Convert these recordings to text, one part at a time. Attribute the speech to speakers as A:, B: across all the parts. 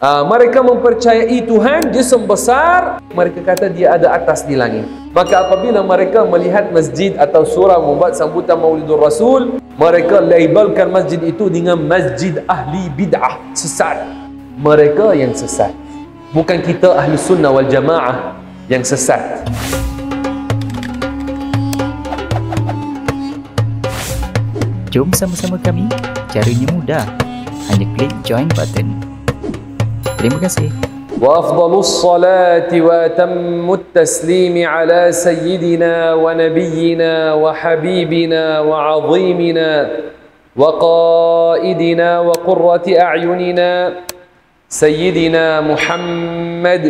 A: Mereka mempercayai Tuhan Dia besar. Mereka kata Dia ada atas di langit. Maka apabila mereka melihat masjid atau surau membuat sambutan Maulidur Rasul, mereka labelkan masjid itu dengan masjid ahli bid'ah, sesat. Mereka yang sesat, bukan kita ahli sunnah wal jamaah yang sesat.
B: Jom sama-sama kami. Caranya mudah, hanya klik join button. Terima kasih.
A: وأفضل الصلاة وأتم التسليم على سيدنا ونبينا وحبيبنا وعظيمنا وقائدنا وقرة أعيننا سيدنا محمد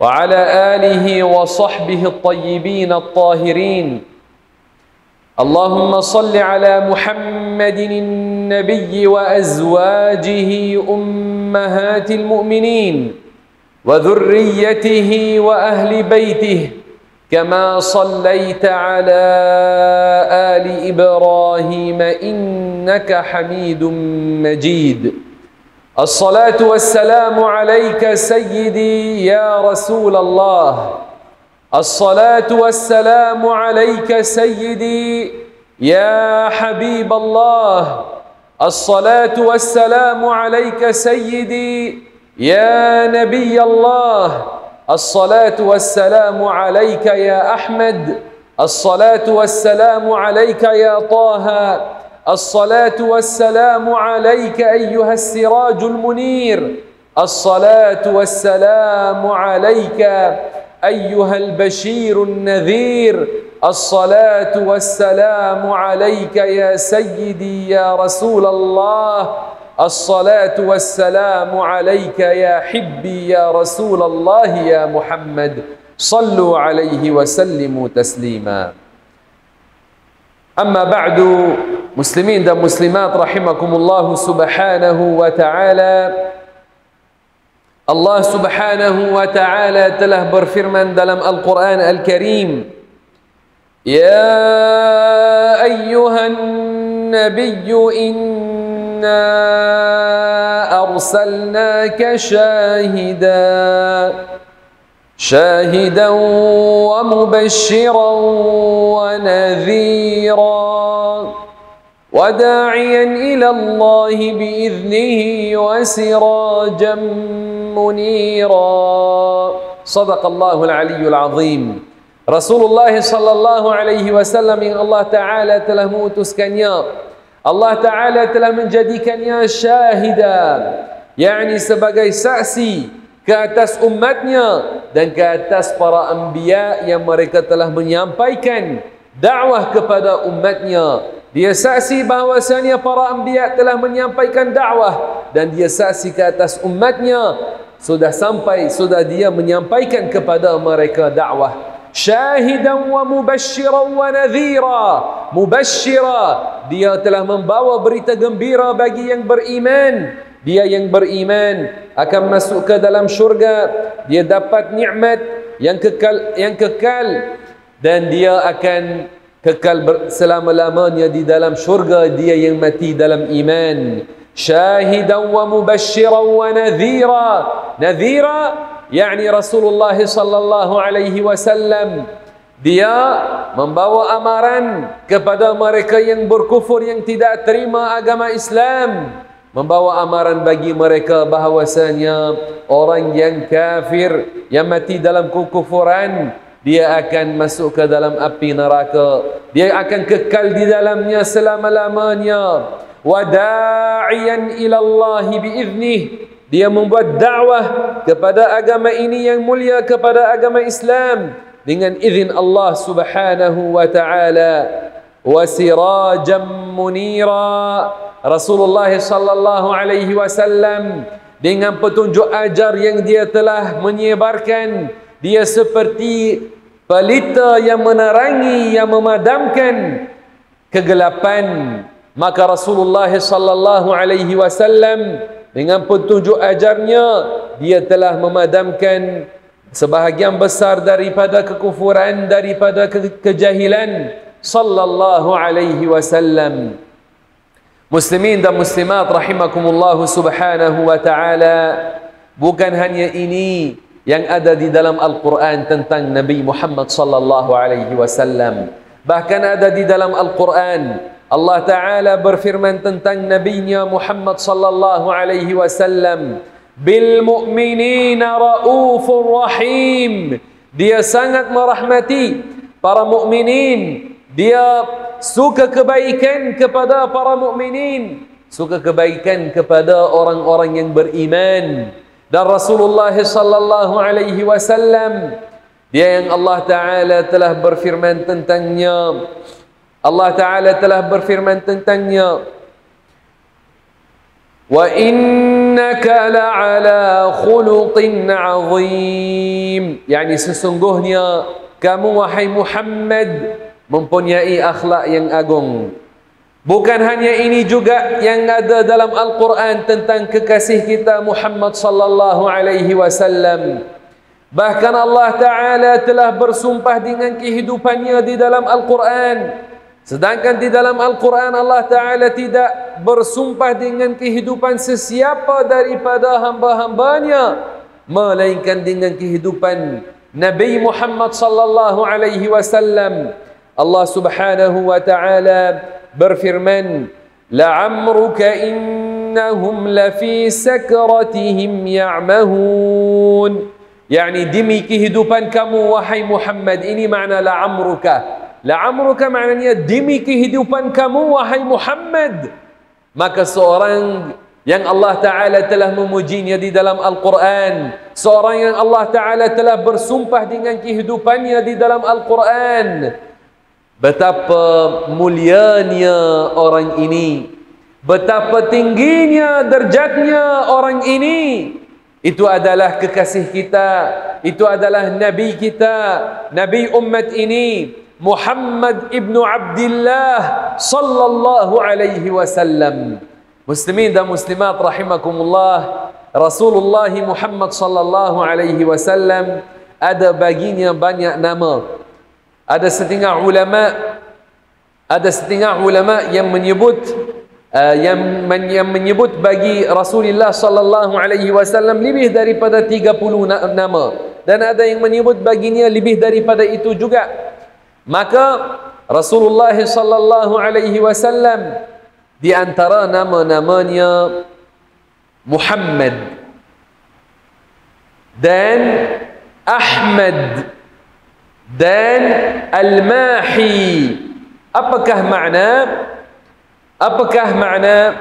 A: وعلى آله وصحبه الطيبين الطاهرين. اللهم صل على محمد النبي وأزواجه أمهات المؤمنين وذريته وأهل بيته كما صليت على آل إبراهيم إنك حميد مجيد. الصلاة والسلام عليك سيدي يا رسول الله. الصلاة والسلام عليك سيدي يا حبيب الله. الصلاة والسلام عليك سيدي يا نبي الله. الصلاة والسلام عليك يا أحمد. الصلاة والسلام عليك يا طه. الصلاة والسلام عليك أيها السراج المنير. الصلاة والسلام عليك أيها البشير النذير. الصلاة والسلام عليك يا سيدي يا رسول الله. الصلاة والسلام عليك يا حبي يا رسول الله يا محمد. صلوا عليه وسلموا تسليما. أما بعد، مسلمين dan muslimat rahimakumullah subhanahu wa ta'ala. Allah subhanahu wa ta'ala telah berfirman dalam Al-Quran Al-Karim, Ya ayyuhan nabiyyu inna arsalnaka syahidan wa mubashiran wa nadhira wa da'iyan ila Allah bi'idhnihi wa sirajan munira. Sadaqallahul aliyyul azim. Rasulullah sallallahu alaihi wasallam yang Allah Ta'ala telah mengutuskannya, Allah Ta'ala telah menjadikannya syahidan, yakni sebagai saksi ke atas umatnya dan ke atas para anbiya yang mereka telah menyampaikan dakwah kepada umatnya. Dia saksi bahawasanya para anbiya telah menyampaikan dakwah dan dia saksi ke atas umatnya sudah dia menyampaikan kepada mereka dakwah. Syahidan wa mubashiran wa nadhira. Mubashira, dia telah membawa berita gembira bagi yang beriman. Dia yang beriman akan masuk ke dalam syurga, dia dapat nikmat yang kekal dan dia akan kekal selama-lamanya di dalam syurga, dia yang mati dalam iman. Syahidan wa mubashiran wa nadhira. Nadhira yakni Rasulullah sallallahu alaihi wasallam, dia membawa amaran kepada mereka yang berkufur, yang tidak terima agama Islam, membawa amaran bagi mereka bahawasanya orang yang kafir yang mati dalam kekufuran, dia akan masuk ke dalam api neraka, dia akan kekal di dalamnya selama-lamanya. Wa da'iyan ila Allah bi'idhnih, dia membuat dakwah kepada agama ini yang mulia, kepada agama Islam dengan izin Allah subhanahu wa ta'ala. Wa sirajan munira. Rasulullah sallallahu alaihi wasallam dengan petunjuk ajar yang dia telah menyebarkan, dia seperti pelita yang menerangi, yang memadamkan kegelapan. Maka Rasulullah sallallahu alaihi wasallam dengan petunjuk ajarnya, dia telah memadamkan sebahagian besar daripada kekufuran, daripada kejahilan sallallahu alaihi wasallam. Muslimin dan muslimat rahimakumullah subhanahu wa ta'ala, bukan hanya ini yang ada di dalam Al-Quran tentang Nabi Muhammad sallallahu alaihi wasallam. Bahkan ada di dalam Al-Quran Allah Ta'ala berfirman tentang Nabi-Nya Muhammad sallallahu alaihi wasallam, bil mu'minina raufur rahim. Dia sangat merahmati para mukminin. Dia suka kebaikan kepada para mukminin, suka kebaikan kepada orang-orang yang beriman. Dan Rasulullah sallallahu alaihi wasallam, dia yang Allah Ta'ala telah berfirman tentangnya. Allah Ta'ala telah berfirman tentangnya, wa innaka la'ala khuluqin azim. Yani sesungguhnya kamu wahai Muhammad mempunyai akhlak yang agung. Bukan hanya ini juga yang ada dalam Al-Quran tentang kekasih kita Muhammad sallallahu alaihi wasallam. Bahkan Allah Ta'ala telah bersumpah dengan kehidupannya di dalam Al-Quran. Sedangkan di dalam Al-Quran Allah Ta'ala tidak bersumpah dengan kehidupan sesiapa daripada hamba-hambanya, melainkan dengan kehidupan Nabi Muhammad sallallahu alaihi wasallam. Allah Subhanahu wa Ta'ala berfirman, la'amruka innahum lafi sakratihim ya'mahun. Yani demi kehidupan kamu wahai Muhammad. Ini makna la'amruka. La'amruka maknanya demi kehidupan kamu wahai Muhammad. Maka seorang yang Allah Ta'ala telah memujinya di dalam Al-Quran, seorang yang Allah Ta'ala telah bersumpah dengan kehidupannya di dalam Al-Quran, betapa mulianya orang ini, betapa tingginya derajatnya orang ini. Itu adalah kekasih kita, itu adalah Nabi kita, Nabi umat ini, Muhammad ibnu Abdullah sallallahu alaihi wasallam. Muslimin dan muslimat rahimakumullah, Rasulullah Muhammad sallallahu alaihi wasallam ada baginya banyak nama. Ada setengah ulama yang menyebut bagi Rasulullah sallallahu alaihi wasallam lebih daripada 30 nama, dan ada yang menyebut baginya lebih daripada itu juga. Maka Rasulullah sallallahu alaihi wasallam di antara nama-namanya Muhammad dan Ahmad dan Al-Mahi. Apakah makna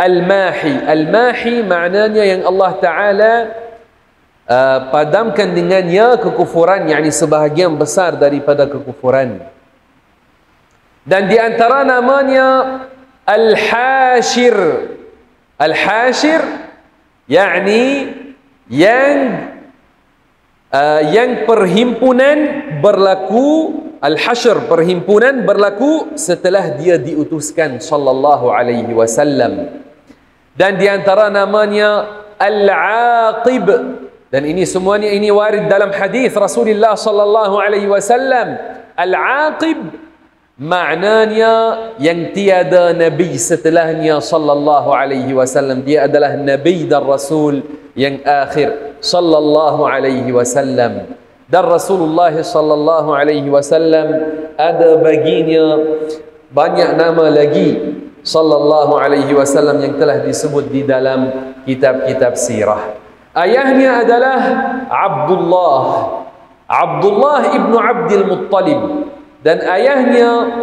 A: Al-Mahi? Al-Mahi maknanya yang Allah Ta'ala padamkan dengannya kekufuran, yakni sebahagian besar daripada kekufuran. Dan di antara namanya Al-Hashir. Al-Hashir yakni yang perhimpunan berlaku, Al-Hashr perhimpunan berlaku setelah dia diutuskan sallallahu alaihi wasallam. Dan di antara namanya Al-Aqib, dan ini semuanya ini warid dalam hadis Rasulullah sallallahu alaihi wasallam. Al-Aqib maknanya yang tiada nabi setelahnya sallallahu alaihi wasallam. Dia adalah nabi dan rasul yang akhir sallallahu alaihi wasallam. Dan Rasulullah sallallahu alaihi wasallam ada baginya banyak nama lagi sallallahu alaihi wasallam yang telah disebut di dalam kitab-kitab sirah. Ayahnya adalah Abdullah ibnu Abdul Muttalib, dan ayahnya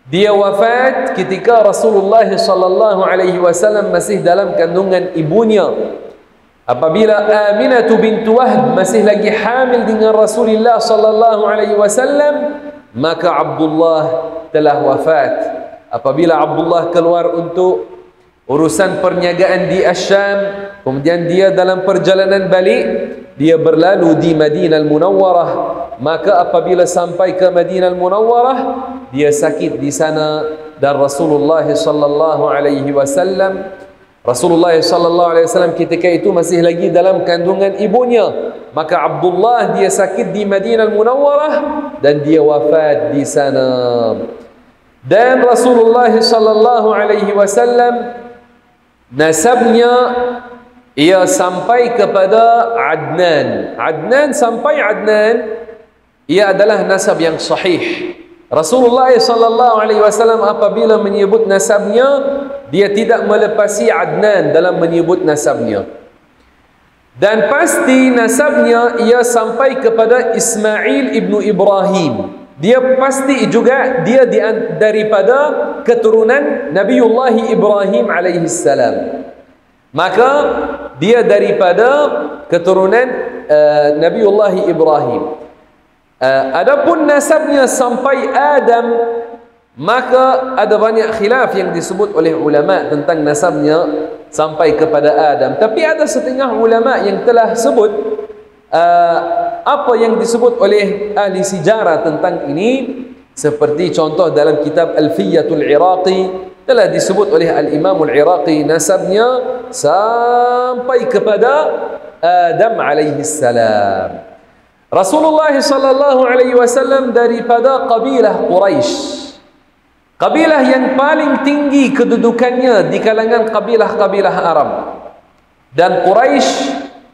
A: dia wafat ketika Rasulullah sallallahu alaihi wasallam masih dalam kandungan ibunya. Apabila Aminah bintu Wahb masih lagi hamil dengan Rasulullah sallallahu alaihi wasallam, maka Abdullah telah wafat. Apabila Abdullah keluar untuk urusan perniagaan di Asyam, kemudian dia dalam perjalanan balik, dia berlalu di Madinah Al-Munawwarah. Maka apabila sampai ke Madinah Al-Munawwarah, dia sakit di sana, dan Rasulullah sallallahu alaihi wasallam ketika itu masih lagi dalam kandungan ibunya. Maka Abdullah dia sakit di Madinah Al-Munawwarah dan dia wafat di sana. Dan Rasulullah sallallahu alaihi wasallam nasabnya ia sampai kepada Adnan. Adnan sampai Adnan, ia adalah nasab yang sahih. Rasulullah sallallahu alaihi wasallam apabila menyebut nasabnya, dia tidak melepasi Adnan dalam menyebut nasabnya. Dan pasti nasabnya ia sampai kepada Ismail ibnu Ibrahim. Dia pasti juga dia daripada keturunan Nabiullah Ibrahim alaihi salam. Maka dia daripada keturunan Nabiullah Ibrahim. Adapun nasabnya sampai Adam, maka ada banyak khilaf yang disebut oleh ulama tentang nasabnya sampai kepada Adam. Tapi ada setengah ulama yang telah sebut apa yang disebut oleh ahli sejarah tentang ini, seperti contoh dalam kitab Alfiyatul Iraqi telah disebut oleh Al-Imam Al-Iraqi nasabnya sampai kepada Adam alaihi salam. Rasulullah sallallahu alaihi wasallam daripada kabilah Quraisy. Kabilah yang paling tinggi kedudukannya di kalangan kabilah-kabilah Arab. Dan Quraisy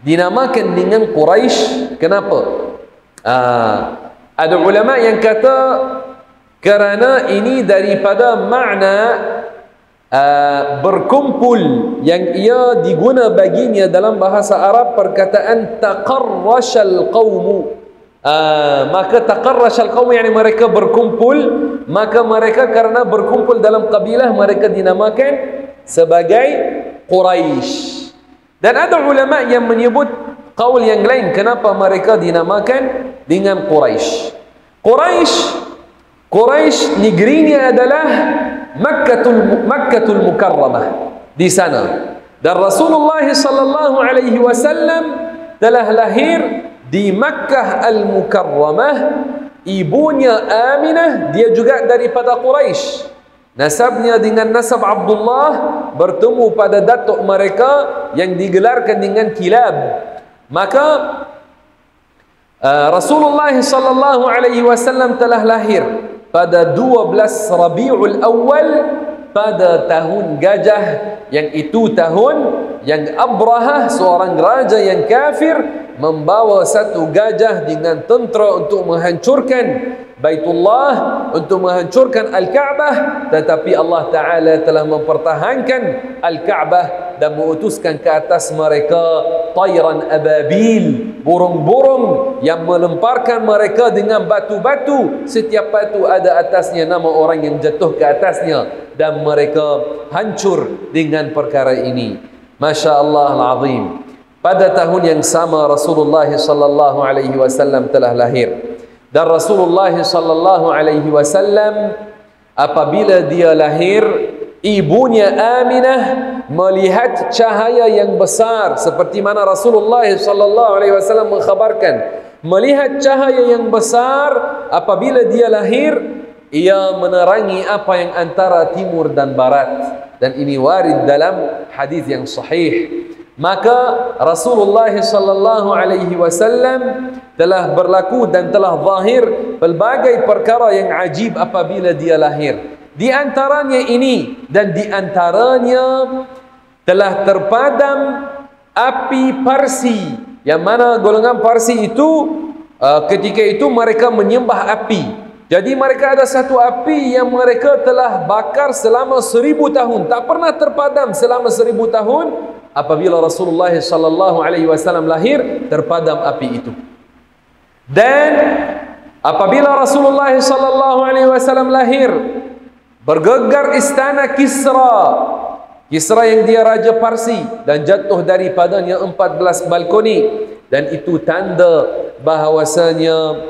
A: dinamakan dengan Quraisy kenapa? Ada ulama yang kata kerana ini daripada makna berkumpul yang ia diguna baginya dalam bahasa Arab perkataan taqarrashal qaumu. Maka taqarrashal qaumu yani mereka berkumpul, maka mereka karena berkumpul dalam kabilah mereka dinamakan sebagai Quraisy. Dan ada ulama yang menyebut qaul yang lain kenapa mereka dinamakan dengan Quraisy. Quraisy negerinya adalah Makkatul Mukarramah di sana. Dan Rasulullah sallallahu alaihi wasallam telah lahir di Makkah Al-Mukarramah. Ibunya Aminah, dia juga daripada Quraisy. Nasabnya dengan nasab Abdullah bertemu pada datuk mereka yang digelarkan dengan Kilab. Maka Rasulullah sallallahu alaihi wasallam telah lahir pada 12 Rabiul Awal pada tahun gajah, yang itu tahun yang Abrahah seorang raja yang kafir membawa satu gajah dengan tentera untuk menghancurkan Baitullah, untuk menghancurkan Al-Ka'bah, tetapi Allah Ta'ala telah mempertahankan Al-Ka'bah dan mengutuskan ke atas mereka tayran ababil, burung-burung yang melemparkan mereka dengan batu-batu. Setiap batu ada atasnya nama orang yang jatuh ke atasnya, dan mereka hancur dengan perkara ini. Masya Allah al-azim. Pada tahun yang sama Rasulullah sallallahu alaihi wasallam telah lahir. Dan Rasulullah sallallahu alaihi wasallam apabila dia lahir, ibunya Aminah melihat cahaya yang besar, seperti mana Rasulullah sallallahu alaihi wasallam mengkhabarkan, melihat cahaya yang besar apabila dia lahir, ia menerangi apa yang antara timur dan barat. Dan ini warid dalam hadis yang sahih. Maka Rasulullah sallallahu alaihi wasallam telah berlaku dan telah zahir pelbagai perkara yang ajib apabila dia lahir. Di antaranya ini, dan di antaranya telah terpadam api Parsi, yang mana golongan Parsi itu ketika itu mereka menyembah api. Jadi mereka ada satu api yang mereka telah bakar selama 1000 tahun, tak pernah terpadam selama 1000 tahun. Apabila Rasulullah sallallahu alaihi wasallam lahir, terpadam api itu. Dan apabila Rasulullah sallallahu alaihi wasallam lahir, bergegar istana Kisra. Kisra yang dia raja Parsi, dan jatuh daripadanya 14 balkoni. Dan itu tanda bahawasanya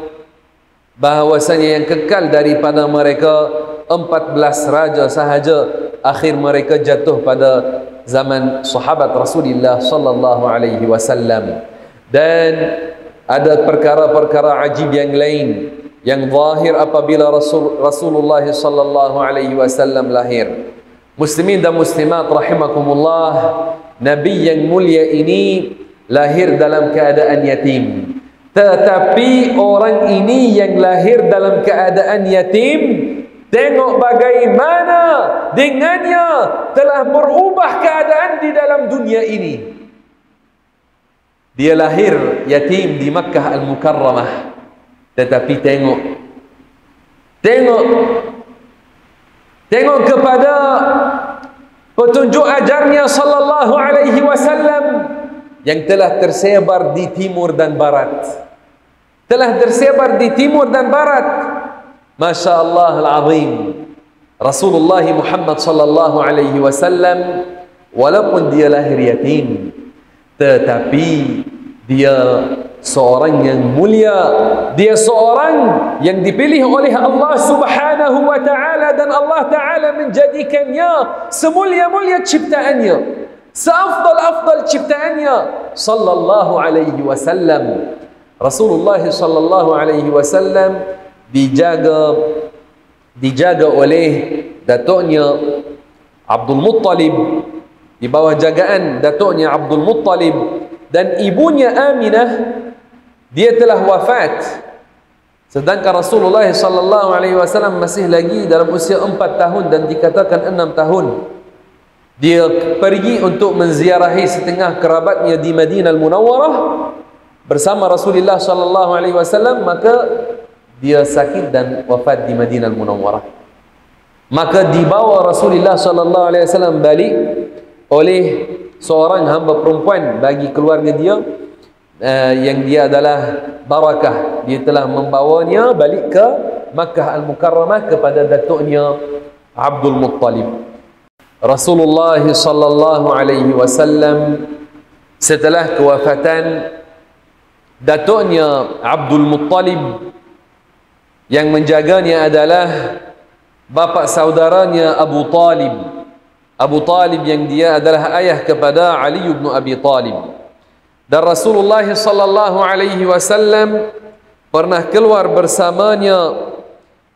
A: yang kekal daripada mereka 14 raja sahaja. Akhir mereka jatuh pada zaman sahabat Rasulullah sallallahu alaihi wasallam. Dan ada perkara-perkara ajib yang lain yang zahir apabila Rasulullah sallallahu alaihi wasallam lahir. Muslimin dan muslimat rahimakumullah, Nabi yang mulia ini lahir dalam keadaan yatim. Tetapi orang ini yang lahir dalam keadaan yatim, Tengok bagaimana dengannya telah berubah keadaan di dalam dunia ini. Dia lahir yatim di Makkah Al-Mukarramah. Tetapi tengok kepada petunjuk ajarnya sallallahu alaihi wasallam yang telah tersebar di timur dan barat. Masya Allah al-azim. Rasulullah Muhammad sallallahu alaihi wasallam walaupun dia lahir yatim, tetapi dia seorang yang mulia, dia seorang yang dipilih oleh Allah Subhanahu wa taala, dan Allah taala menjadikannya semulia-mulia ciptaannya, seafdal-afdal ciptaannya sallallahu alaihi wasallam. Rasulullah sallallahu alaihi wasallam dijaga oleh datuknya Abdul Muttalib, di bawah jagaan datuknya Abdul Muttalib, dan ibunya Aminah dia telah wafat, sedangkan Rasulullah sallallahu alaihi wasallam masih lagi dalam usia 4 tahun dan dikatakan 6 tahun. Dia pergi untuk menziarahi setengah kerabatnya di Madinah Al-Munawwarah bersama Rasulullah sallallahu alaihi wasallam, maka dia sakit dan wafat di Madinah Al-Munawwarah. Maka dibawa Rasulullah sallallahu alaihi wasallam balik oleh seorang hamba perempuan bagi keluarga dia, yang dia adalah Barakah. Dia telah membawanya balik ke Makkah Al-Mukarramah kepada datuknya Abdul Muttalib. Rasulullah sallallahu alaihi wasallam setelah kewafatan datuknya Abdul Muttalib, yang menjaganya adalah bapa saudaranya Abu Talib. Abu Talib yang dia adalah ayah kepada Ali bin Abi Talib. Dan Rasulullah sallallahu alaihi wasallam pernah keluar bersamanya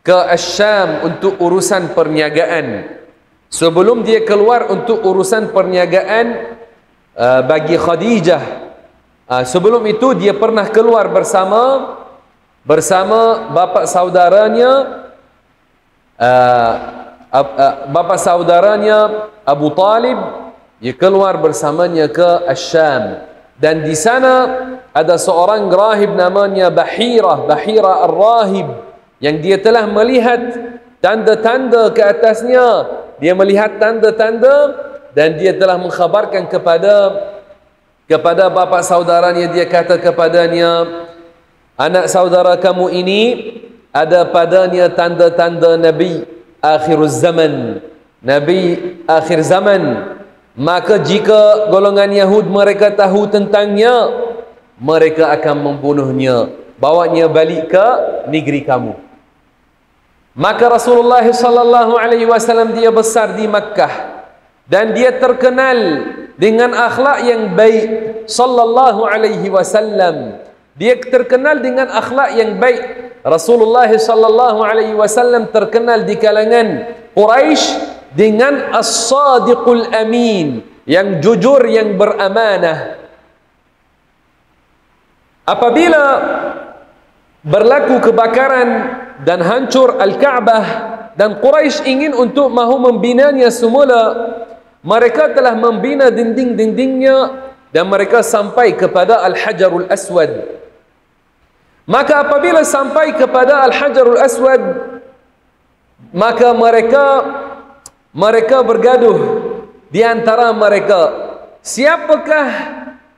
A: ke Asyam untuk urusan perniagaan. Sebelum dia keluar untuk urusan perniagaan bagi Khadijah, sebelum itu dia pernah keluar bersama bapa saudaranya Abu Talib. Dia keluar bersamanya ke Asyam, dan di sana ada seorang rahib namanya Bahira Ar-Rahib, yang dia telah melihat tanda-tanda ke atasnya. Dia melihat tanda-tanda dan dia telah mengkhabarkan kepada bapa saudaranya. Dia kata kepadanya, anak saudara kamu ini ada padanya tanda-tanda Nabi akhiruz zaman, Nabi akhir zaman. Maka jika golongan Yahud mereka tahu tentangnya, mereka akan membunuhnya, bawanya balik ke negeri kamu. Maka Rasulullah sallallahu alaihi wasallam dia besar di Makkah dan dia terkenal dengan akhlak yang baik sallallahu alaihi wasallam. Dia terkenal dengan akhlak yang baik. Rasulullah sallallahu alaihi wasallam terkenal di kalangan Quraisy dengan as-sadiqul amin, yang jujur, yang beramanah. Apabila berlaku kebakaran dan hancur Al-Ka'bah dan Quraisy ingin untuk mahu membinanya semula, mereka telah membina dinding-dindingnya dan mereka sampai kepada Al-Hajarul Aswad. Maka apabila sampai kepada Al-Hajarul Aswad, maka mereka bergaduh di antara mereka, siapakah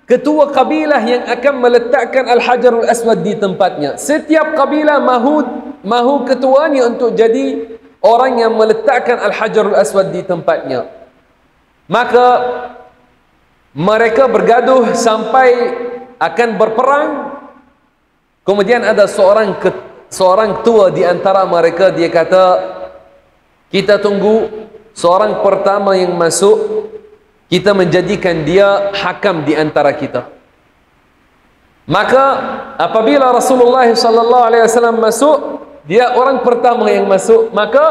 A: ketua kabilah yang akan meletakkan Al-Hajarul Aswad di tempatnya. Setiap kabilah mahu ketuanya untuk jadi orang yang meletakkan Al-Hajarul Aswad di tempatnya. Maka mereka bergaduh sampai akan berperang. Kemudian ada seorang tua di antara mereka, dia kata, kita tunggu seorang pertama yang masuk, kita menjadikan dia hakam di antara kita. Maka apabila Rasulullah sallallahu alaihi wasallam masuk, dia orang pertama yang masuk, maka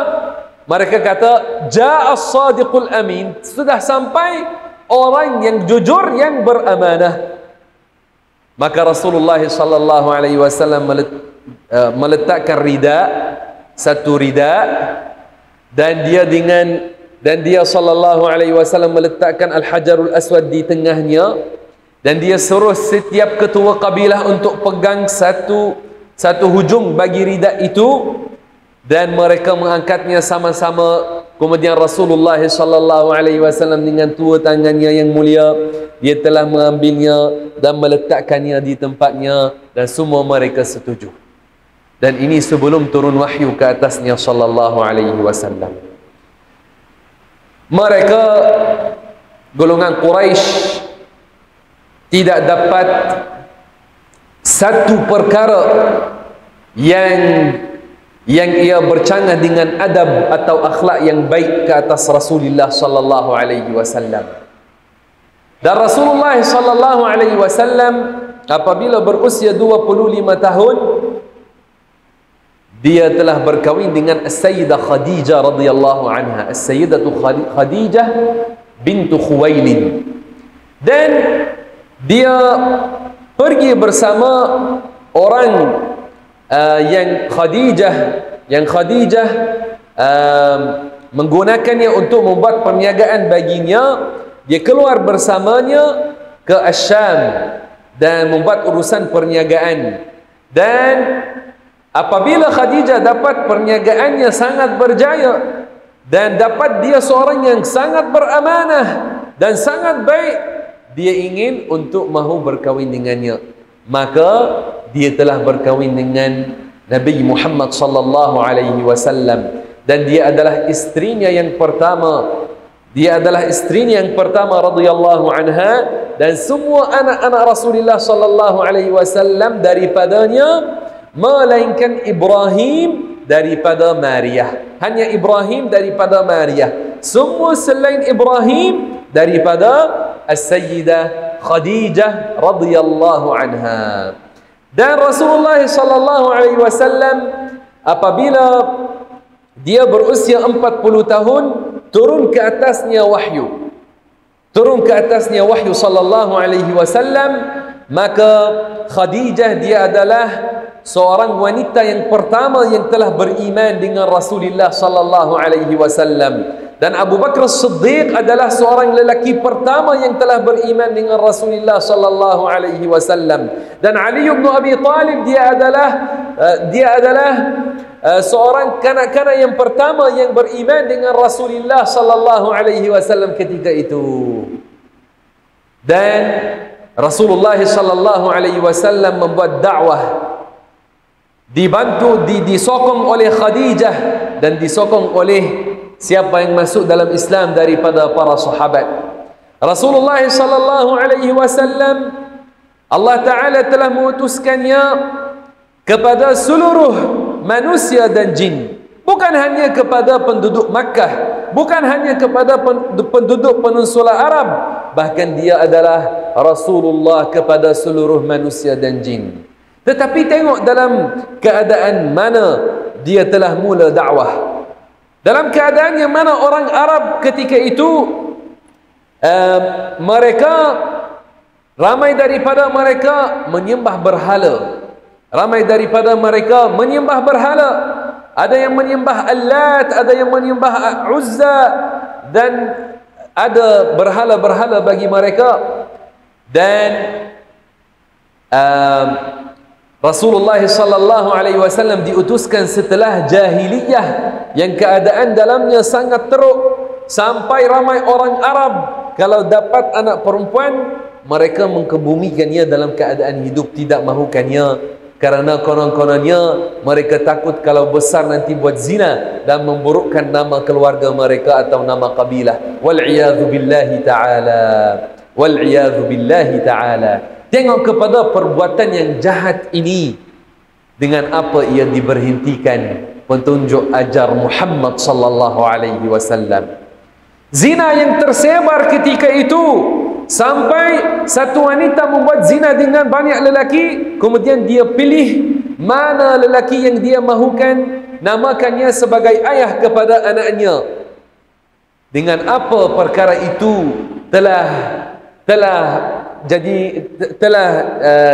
A: mereka kata, ja'as sadiqul amin, sudah sampai orang yang jujur, yang beramanah. Maka Rasulullah sallallahu alaihi wasallam meletakkan satu rida dan dia sallallahu alaihi wasallam meletakkan al-hajarul aswad di tengahnya, dan dia suruh setiap ketua kabilah untuk pegang satu hujung bagi rida itu, dan mereka mengangkatnya sama-sama. Kemudian Rasulullah sallallahu alaihi wasallam dengan dua tangannya yang mulia, dia telah mengambilnya dan meletakkannya di tempatnya, dan semua mereka setuju. Dan ini sebelum turun wahyu ke atasnya sallallahu alaihi wasallam. Mereka golongan Quraisy tidak dapat satu perkara yang ia bercanggah dengan adab atau akhlak yang baik ke atas Rasulullah sallallahu alaihi wasallam. Dan Rasulullah sallallahu alaihi wasallam apabila berusia 25 tahun, dia telah berkahwin dengan As-Sayyidah Khadijah radhiyallahu anha, As-Sayyidatu Khadijah bintu Khuwailid. Dan dia pergi bersama orang yang Khadijah menggunakannya untuk membuat perniagaan baginya. Dia keluar bersamanya ke Asyam dan membuat urusan perniagaan. Dan apabila Khadijah dapat perniagaannya sangat berjaya dan dapat dia seorang yang sangat beramanah dan sangat baik, dia ingin untuk mahu berkahwin dengannya. Maka dia telah berkahwin dengan Nabi Muhammad sallallahu alaihi wasallam, dan dia adalah istrinya yang pertama. Dia adalah istrinya yang pertama radhiyallahu anha, dan semua anak-anak Rasulullah sallallahu alaihi wasallam daripadanya, melainkan Ibrahim daripada Maryah. Hanya Ibrahim daripada Maryah. Semua selain Ibrahim daripada As-Sayyidah Khadijah radhiyallahu anha. Dan Rasulullah sallallahu alaihi wasallam apabila dia berusia 40 tahun, turun ke atasnya wahyu. Turun ke atasnya wahyu sallallahu alaihi wasallam, maka Khadijah dia adalah seorang wanita yang pertama yang telah beriman dengan Rasulullah sallallahu alaihi wasallam. Dan Abu Bakar As-Siddiq adalah seorang lelaki pertama yang telah beriman dengan Rasulullah sallallahu alaihi wasallam. Dan Ali bin Abi Thalib dia adalah seorang kanak-kanak yang pertama yang beriman dengan Rasulullah sallallahu alaihi wasallam ketika itu. Dan Rasulullah sallallahu alaihi wasallam membuat dakwah, dibantu, disokong oleh Khadijah dan disokong oleh siapa yang masuk dalam Islam daripada para sahabat. Rasulullah sallallahu alaihi wasallam, Allah Ta'ala telah mengutuskannya kepada seluruh manusia dan jin. Bukan hanya kepada penduduk Makkah, bukan hanya kepada penduduk peninsula Arab, bahkan dia adalah Rasulullah kepada seluruh manusia dan jin. Tetapi tengok dalam keadaan mana dia telah mula dakwah. Dalam keadaan yang mana orang Arab ketika itu ramai daripada mereka menyembah berhala. Ramai daripada mereka menyembah berhala. Ada yang menyembah Al-Lat, ada yang menyembah Uzza, dan ada berhala-berhala bagi mereka. Dan Rasulullah sallallahu alaihi wasallam diutuskan setelah jahiliyah yang keadaan dalamnya sangat teruk, sampai ramai orang Arab kalau dapat anak perempuan mereka mengkebumikannya dalam keadaan hidup, tidak mahukannya, karena konon-kononnya mereka takut kalau besar nanti buat zina dan memburukkan nama keluarga mereka atau nama kabilah. Wal-'iyadzu billahi ta'ala. Wal-'iyadzu billahi ta'ala. Tengok kepada perbuatan yang jahat ini, dengan apa ia diberhentikan petunjuk ajar Muhammad sallallahu alaihi wasallam. Zina yang tersebar ketika itu, sampai satu wanita membuat zina dengan banyak lelaki, kemudian dia pilih mana lelaki yang dia mahukan, namakannya sebagai ayah kepada anaknya. Dengan apa perkara itu telah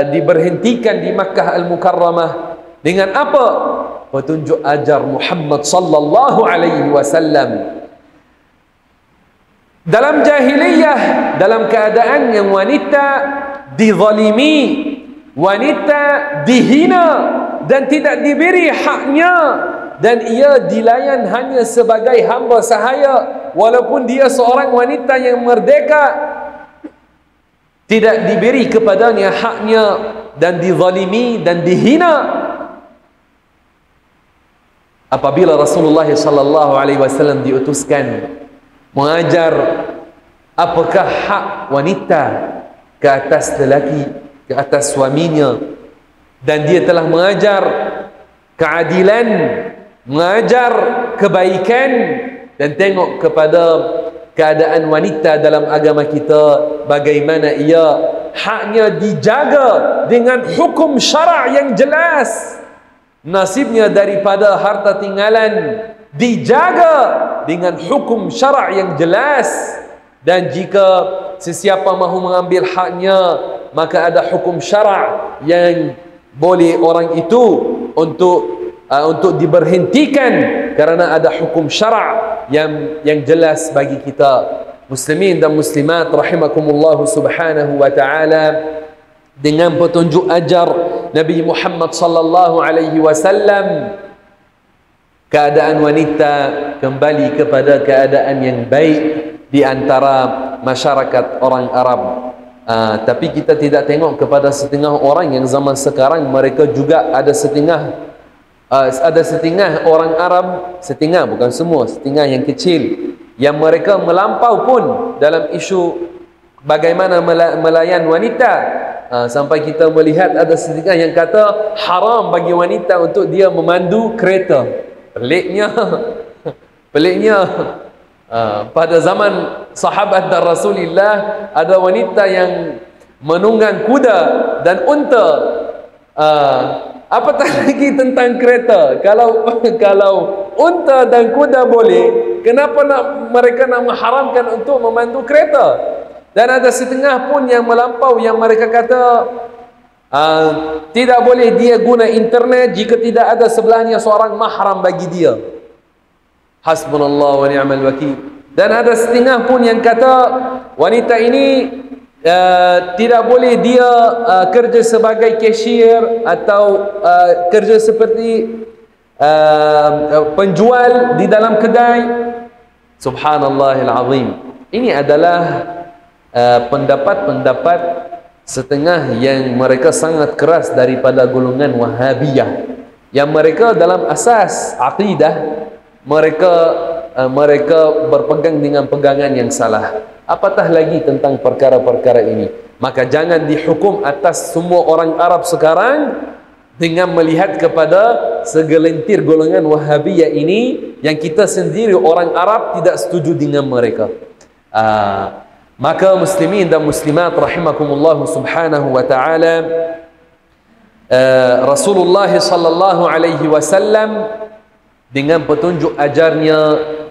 A: diberhentikan di Makkah Al-Mukarramah? Dengan apa? petunjuk ajar Muhammad sallallahu alaihi wasallam. Dalam jahiliyah, dalam keadaan yang wanita dizalimi, wanita dihina dan tidak diberi haknya, dan ia dilayan hanya sebagai hamba sahaya, walaupun dia seorang wanita yang merdeka, tidak diberi kepadanya haknya dan dizalimi dan dihina. Apabila Rasulullah sallallahu alaihi wasallam diutuskan mengajar apakah hak wanita ke atas lelaki, ke atas suaminya, dan dia telah mengajar keadilan, mengajar kebaikan, dan tengok kepada keadaan wanita dalam agama kita, bagaimana ia haknya dijaga dengan hukum syarak yang jelas, nasibnya daripada harta tinggalan dijaga dengan hukum syarak yang jelas. Dan jika sesiapa mahu mengambil haknya, maka ada hukum syarak yang boleh orang itu untuk diberhentikan, kerana ada hukum syarak yang jelas bagi kita. Muslimin dan muslimat rahimakumullah subhanahu wa ta'ala, dengan petunjuk ajar Nabi Muhammad sallallahu alaihi wasallam, keadaan wanita kembali kepada keadaan yang baik di antara masyarakat orang Arab. Tapi kita tidak tengok kepada setengah orang yang zaman sekarang, mereka juga ada setengah orang Arab, setengah, bukan semua, setengah yang kecil, yang mereka melampau pun dalam isu bagaimana melayan wanita, sampai kita melihat ada setengah yang kata haram bagi wanita untuk dia memandu kereta. Peliknya pada zaman sahabat dan Rasulullah, ada wanita yang menunggang kuda dan unta. Apatah lagi tentang kereta? Kalau unta dan kuda boleh, kenapa mereka nak mengharamkan untuk memandu kereta? Dan ada setengah pun yang melampau, yang mereka kata tidak boleh dia guna internet jika tidak ada sebelahnya seorang mahram bagi dia. Hasbunallah wa ni'mal wakil. Dan ada setengah pun yang kata wanita ini tidak boleh dia kerja sebagai cashier atau kerja seperti penjual di dalam kedai. Subhanallahil azim. Ini adalah pendapat-pendapat setengah yang mereka sangat keras daripada golongan Wahabiyah, yang mereka dalam asas akidah mereka berpegang dengan pegangan yang salah. Apatah lagi tentang perkara-perkara ini. Maka jangan dihukum atas semua orang Arab sekarang dengan melihat kepada segelintir golongan Wahabiyah ini, yang kita sendiri orang Arab tidak setuju dengan mereka. Maka muslimin dan muslimat rahimakumullah subhanahu wa ta'ala, Rasulullah sallallahu alaihi wasallam dengan petunjuk ajarnya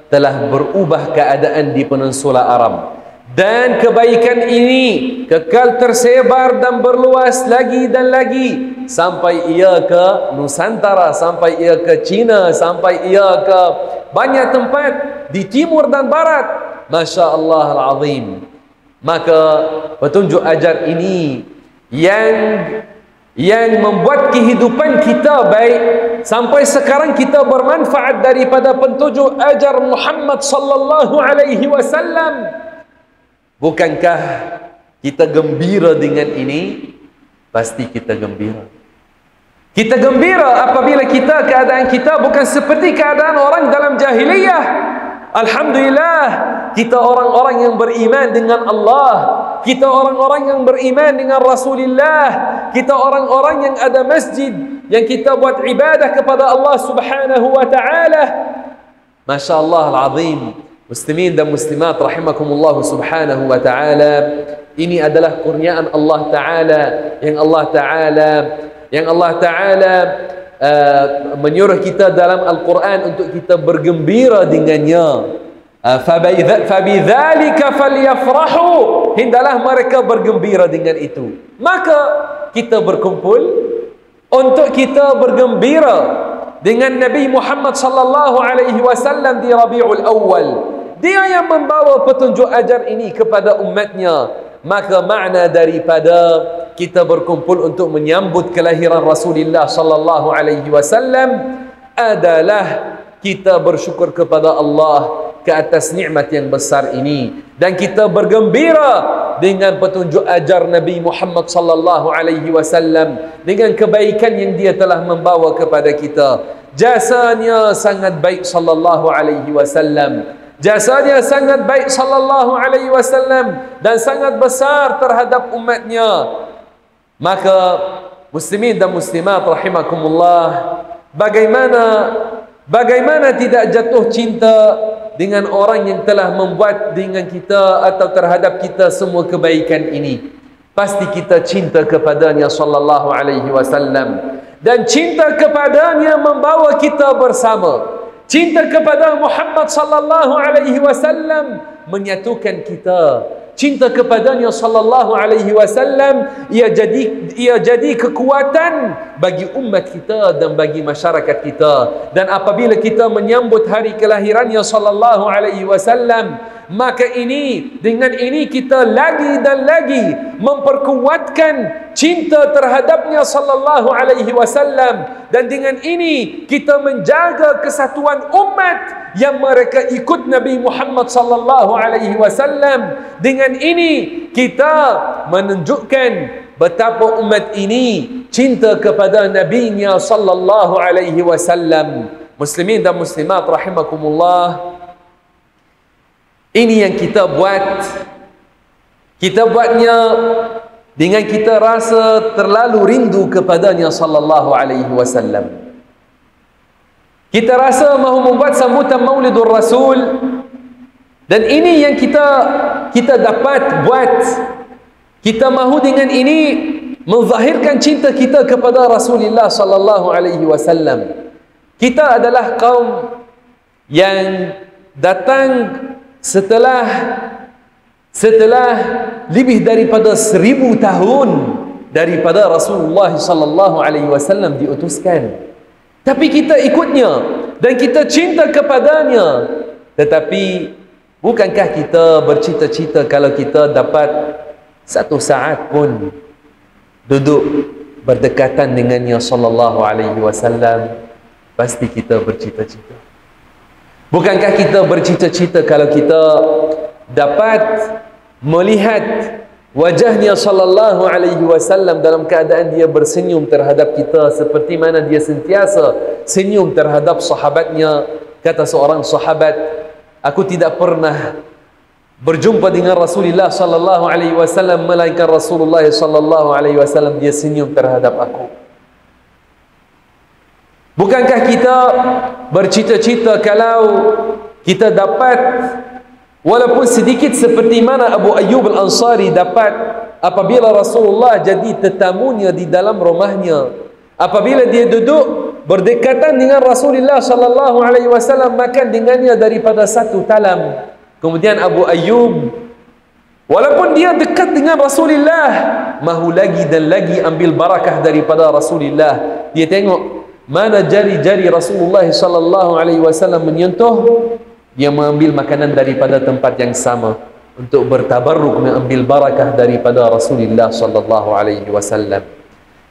A: telah berubah keadaan di peninsula Arab, dan kebaikan ini kekal tersebar dan berluas lagi dan lagi sampai ia ke Nusantara, sampai ia ke China, sampai ia ke banyak tempat di timur dan barat. Masya Allah al-azim. Maka petunjuk ajar ini yang membuat kehidupan kita baik, sampai sekarang kita bermanfaat daripada petunjuk ajar Muhammad sallallahu alaihi wasallam. Bukankah kita gembira dengan ini? Pasti kita gembira. Kita gembira apabila keadaan kita bukan seperti keadaan orang dalam jahiliyah. Alhamdulillah, kita orang-orang yang beriman dengan Allah, kita orang-orang yang beriman dengan Rasulullah, kita orang-orang yang ada masjid, yang kita buat ibadah kepada Allah subhanahu wa ta'ala. Masya Allah al-azim. Muslimin dan muslimat rahimakumullah subhanahu wa ta'ala, ini adalah kurniaan Allah ta'ala yang Allah ta'ala menyuruh kita dalam Al-Quran untuk kita bergembira dengannya. Fabidzalika falyafrahu, hendaklah mereka bergembira dengan itu. Maka kita berkumpul untuk kita bergembira dengan Nabi Muhammad sallallahu alaihi wasallam di Rabiul Awal. Dia yang membawa petunjuk ajar ini kepada umatnya. Maka makna daripada kita berkumpul untuk menyambut kelahiran Rasulullah sallallahu alaihi wasallam adalah kita bersyukur kepada Allah ke atas nikmat yang besar ini, dan kita bergembira dengan petunjuk ajar Nabi Muhammad sallallahu alaihi wasallam, dengan kebaikan yang dia telah membawa kepada kita. Jasanya sangat baik sallallahu alaihi wasallam. Jasanya sangat baik sallallahu alaihi wasallam dan sangat besar terhadap umatnya. Maka muslimin dan muslimat rahimakumullah, bagaimana tidak jatuh cinta dengan orang yang telah membuat dengan kita atau terhadap kita semua kebaikan ini. Pasti kita cinta kepadanya sallallahu alaihi wasallam, dan cinta kepadanya membawa kita bersama. Cinta kepada Muhammad sallallahu alaihi wasallam menyatukan kita. Cinta kepadanya sallallahu alaihi wasallam ia jadi kekuatan bagi umat kita dan bagi masyarakat kita. Dan apabila kita menyambut hari kelahirannya sallallahu alaihi wasallam, maka dengan ini kita lagi dan lagi memperkuatkan cinta terhadapnya sallallahu alaihi wasallam, dan dengan ini kita menjaga kesatuan umat yang mereka ikut Nabi Muhammad sallallahu alaihi wasallam. Dengan ini kita menunjukkan betapa umat ini cinta kepada nabinya sallallahu alaihi wasallam. Muslimin dan muslimat rahimakumullah, ini yang kita buat. Kita buatnya dengan kita rasa terlalu rindu kepadanya sallallahu alaihi wasallam. Kita rasa mahu membuat sambutan Maulidur Rasul, dan ini yang kita dapat buat. Kita mahu dengan ini menzahirkan cinta kita kepada Rasulullah sallallahu alaihi wasallam. Kita adalah kaum yang datang setelah lebih daripada 1000 tahun daripada Rasulullah sallallahu alaihi wasallam diutuskan. Tapi kita ikutnya dan kita cinta kepadanya. Tetapi bukankah kita bercita-cita kalau kita dapat satu saat pun duduk berdekatan dengannya sallallahu alaihi wasallam? Pasti kita bercita-cita. Bukankah kita bercita-cita kalau kita dapat melihat wajahnya sallallahu alaihi wasallam dalam keadaan dia bersenyum terhadap kita seperti mana dia sentiasa senyum terhadap sahabatnya. Kata seorang sahabat, aku tidak pernah berjumpa dengan Rasulullah sallallahu alaihi wasallam melainkan Rasulullah sallallahu alaihi wasallam dia senyum terhadap aku. Bukankah kita bercita-cita kalau kita dapat walaupun sedikit seperti mana Abu Ayyub Al-Ansari dapat apabila Rasulullah jadi tetamunya di dalam rumahnya. Apabila dia duduk berdekatan dengan Rasulullah sallallahu alaihi wasallam makan dengannya daripada satu talam. Kemudian Abu Ayyub walaupun dia dekat dengan Rasulullah, mahu lagi dan lagi ambil barakah daripada Rasulullah. Dia tengok mana jari-jari Rasulullah sallallahu alaihi wasallam menyentuh, dia mengambil makanan daripada tempat yang sama untuk bertabarruk mengambil barakah daripada Rasulullah sallallahu alaihi wasallam.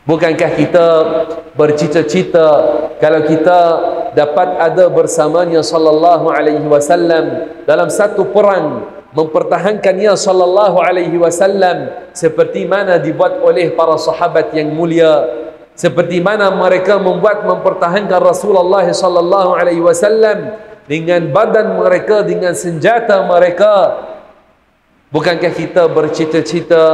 A: Bukankah kita bercita-cita kalau kita dapat ada bersamanya sallallahu alaihi wasallam dalam satu perang, mempertahankannya sallallahu alaihi wasallam seperti mana dibuat oleh para sahabat yang mulia, seperti mana mereka mempertahankan Rasulullah sallallahu alaihi wasallam dengan badan mereka, dengan senjata mereka. Bukankah kita bercita-cita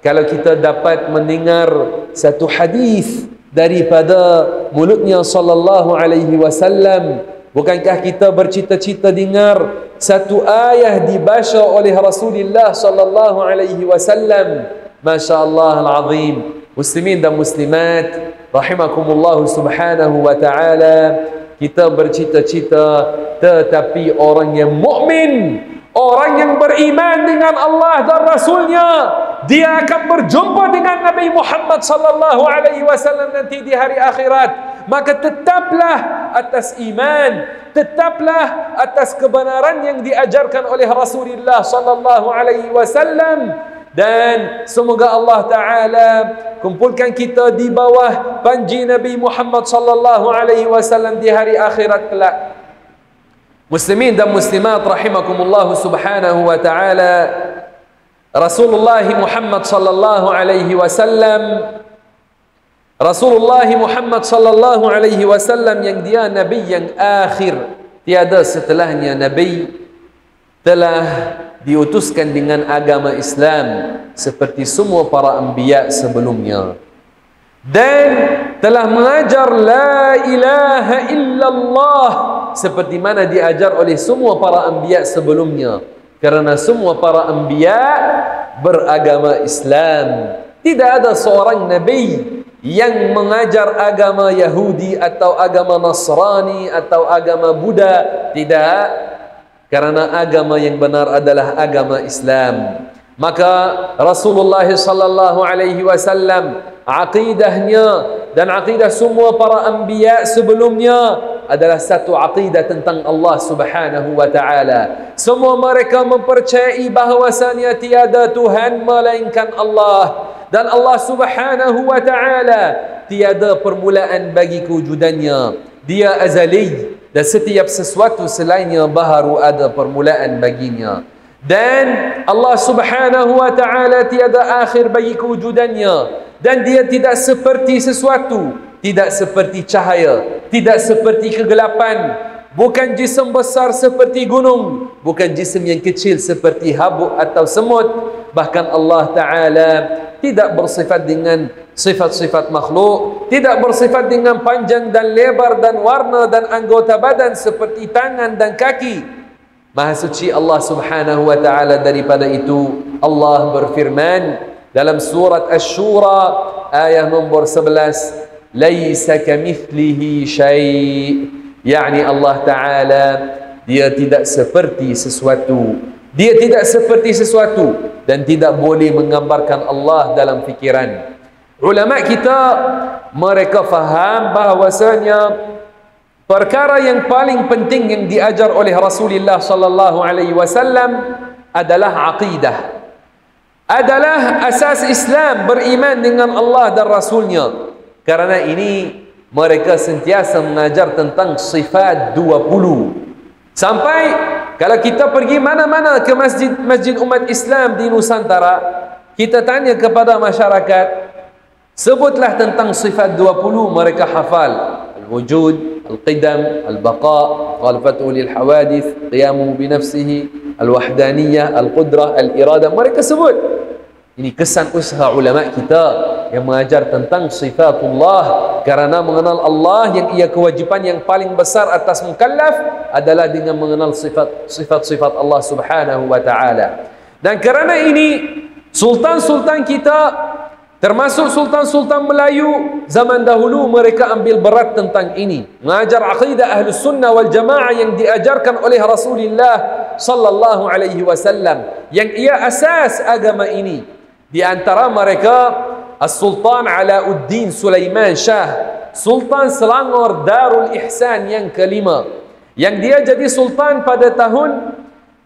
A: kalau kita dapat mendengar satu hadis daripada mulutnya sallallahu alaihi wasallam? Bukankah kita bercita-cita dengar satu ayat dibaca oleh Rasulullah sallallahu alaihi wasallam? Masya-Allah al-azim. Muslimin dan muslimat rahimakumullah subhanahu wa ta'ala, kita bercita-cita tetapi orang yang mukmin, orang yang beriman dengan Allah dan Rasulnya, dia akan berjumpa dengan Nabi Muhammad sallallahu alaihi wasallam nanti di hari akhirat. maka tetaplah atas iman, tetaplah atas kebenaran yang diajarkan oleh Rasulullah sallallahu alaihi wasallam. Dan semoga Allah Ta'ala kumpulkan kita di bawah panji Nabi Muhammad sallallahu alaihi wasallam di hari akhirat kelak. Muslimin dan muslimat rahimakumullah subhanahu wa ta'ala, Rasulullah Muhammad sallallahu alaihi wasallam, Rasulullah Muhammad sallallahu alaihi wasallam yang dia Nabi yang akhir, tiada setelahnya Nabi, telah diutuskan dengan agama Islam seperti semua para anbiya sebelumnya, dan telah mengajar la ilaha illallah seperti mana diajar oleh semua para anbiya sebelumnya, kerana semua para anbiya beragama Islam. Tidak ada seorang nabi yang mengajar agama Yahudi atau agama Nasrani atau agama Buddha, tidak, karena agama yang benar adalah agama Islam. Maka Rasulullah sallallahu alaihi wasallam, aqidahnya dan aqidah semua para anbiya sebelumnya adalah satu aqidah tentang Allah Subhanahu wa taala. Semua mereka mempercayai bahawasanya tiada Tuhan melainkan Allah, dan Allah Subhanahu wa taala tiada permulaan bagi kewujudannya. Dia azali, dan setiap sesuatu selainnya baharu ada permulaan baginya. Dan Allah Subhanahu wa taala tiada akhir bagi kewujudannya, dan dia tidak seperti sesuatu, tidak seperti cahaya, tidak seperti kegelapan, bukan jisim besar seperti gunung, bukan jisim yang kecil seperti habuk atau semut. Bahkan Allah Ta'ala tidak bersifat dengan sifat-sifat makhluk, tidak bersifat dengan panjang dan lebar dan warna dan anggota badan seperti tangan dan kaki. Maha suci Allah Subhanahu wa taala daripada itu. Allah berfirman dalam surat Asy-Syura ayat nombor 11, laisa kamithlihi syai', yakni Allah Ta'ala dia tidak seperti sesuatu, dia tidak seperti sesuatu, dan tidak boleh menggambarkan Allah dalam fikiran. Ulama kita mereka faham bahawasanya perkara yang paling penting yang diajar oleh Rasulullah sallallahu alaihi wasallam adalah aqidah, adalah asas Islam, beriman dengan Allah dan Rasulnya. Karena ini mereka sentiasa mengajar tentang sifat 20. Sampai kalau kita pergi mana-mana ke masjid umat Islam di Nusantara, kita tanya kepada masyarakat, sebutlah tentang sifat 20, mereka hafal. Al-wujud, al-qidam, al-baqa, khalfatu lil hawadith, qiyamuhu binafsihi, al-wahdaniyah, al-qudrah, al-iradah, mereka sebut. Ini kesan usaha ulama kita yang mengajar tentang sifatullah, kerana mengenal Allah yang ia kewajipan yang paling besar atas mukallaf adalah dengan mengenal sifat-sifat Allah Subhanahu wa taala. Dan kerana ini sultan-sultan kita, termasuk sultan-sultan Melayu zaman dahulu, mereka ambil berat tentang ini, mengajar aqidah Ahlus Sunnah wal Jamaah yang diajarkan oleh Rasulullah sallallahu alaihi wasallam, yang ia asas agama ini. Di antara mereka As-Sultan Alauddin Sulaiman Shah, Sultan Selangor Darul Ihsan yang kelima, yang dia jadi sultan pada tahun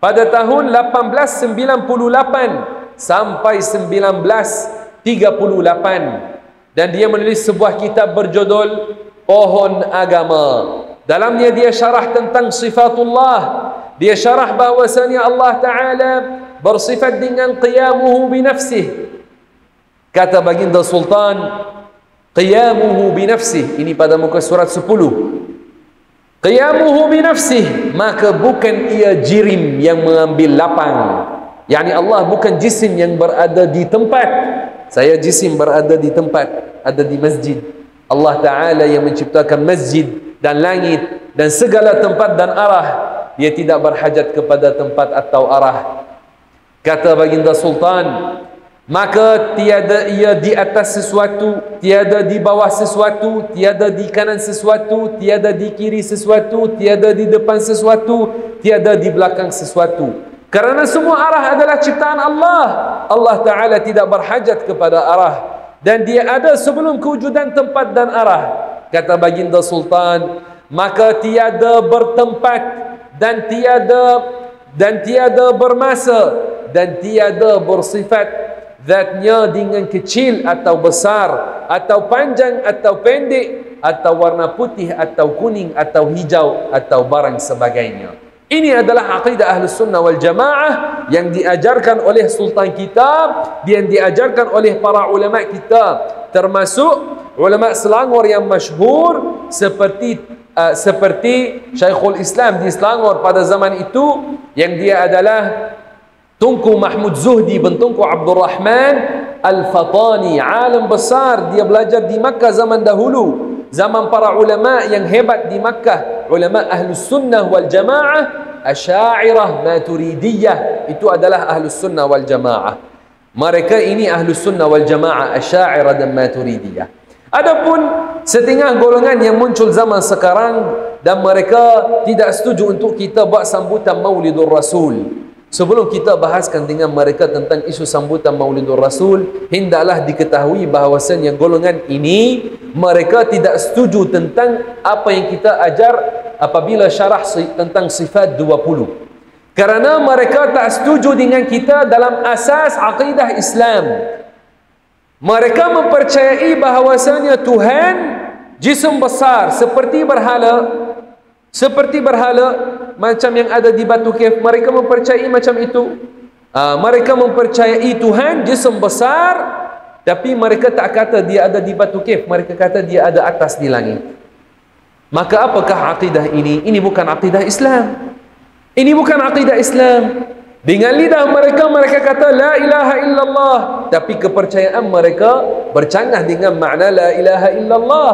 A: 1898 sampai 1938, dan dia menulis sebuah kitab berjudul Pohon Agama. Dalamnya dia syarah tentang sifatullah. Dia syarah bahwasanya Allah Ta'ala bersifat dengan qiyamuhu binafsih. Kata baginda Sultan, qiyamuhu binafsih, ini pada muka surat 10. Qiyamuhu binafsih, maka bukan ia jirim yang mengambil lapang. Yani Allah bukan jisim yang berada di tempat. Saya jisim berada di tempat, ada di masjid. Allah Ta'ala yang menciptakan masjid dan langit dan segala tempat dan arah. Dia tidak berhajat kepada tempat atau arah. Kata baginda Sultan, maka tiada ia di atas sesuatu, tiada di bawah sesuatu, tiada di kanan sesuatu, tiada di kiri sesuatu, tiada di depan sesuatu, tiada di belakang sesuatu. Kerana semua arah adalah ciptaan Allah. Allah Ta'ala tidak berhajat kepada arah, dan dia ada sebelum kewujudan tempat dan arah. kata baginda Sultan, maka tiada bertempat dan tiada bermasa dan tiada bersifat zatnya dengan kecil atau besar atau panjang atau pendek atau warna putih atau kuning atau hijau atau barang sebagainya. Ini adalah aqidah Ahlus Sunnah wal Jamaah yang diajarkan oleh Sultan kita, yang diajarkan oleh para ulama kita, termasuk ulama Selangor yang masyhur seperti Syekhul Islam di Selangor pada zaman itu, yang dia adalah Tunku Mahmud Zuhdi bin Tunku Abdul Rahman Al-Fatani, alim besar. Dia belajar di Makkah zaman dahulu, zaman para ulama yang hebat di Makkah, ulama Ahlus Sunnah wal Jamaah, Asy'ariyah, Maturidiyah. Itu adalah Ahlus Sunnah wal Jamaah. Mereka ini Ahlus Sunnah wal Jamaah, Asy'ariyah dan Maturidiyah. Adapun setengah golongan yang muncul zaman sekarang dan mereka tidak setuju untuk kita buat sambutan Maulidur Rasul. Sebelum kita bahaskan dengan mereka tentang isu sambutan Maulidur Rasul, hendaklah diketahui bahawasanya golongan ini mereka tidak setuju tentang apa yang kita ajar apabila syarah tentang sifat 20. Kerana mereka tak setuju dengan kita dalam asas akidah Islam. Mereka mempercayai bahawasanya Tuhan jisim besar seperti berhala macam yang ada di Batu Kef. Mereka mempercayai macam itu. Mereka mempercayai Tuhan jisim besar, tapi mereka tak kata dia ada di Batu Kef, mereka kata dia ada atas di langit. Maka apakah akidah ini? Ini bukan akidah Islam. Ini bukan akidah Islam. Dengan lidah mereka kata la ilaha illallah, tapi kepercayaan mereka bercanggah dengan makna la ilaha illallah.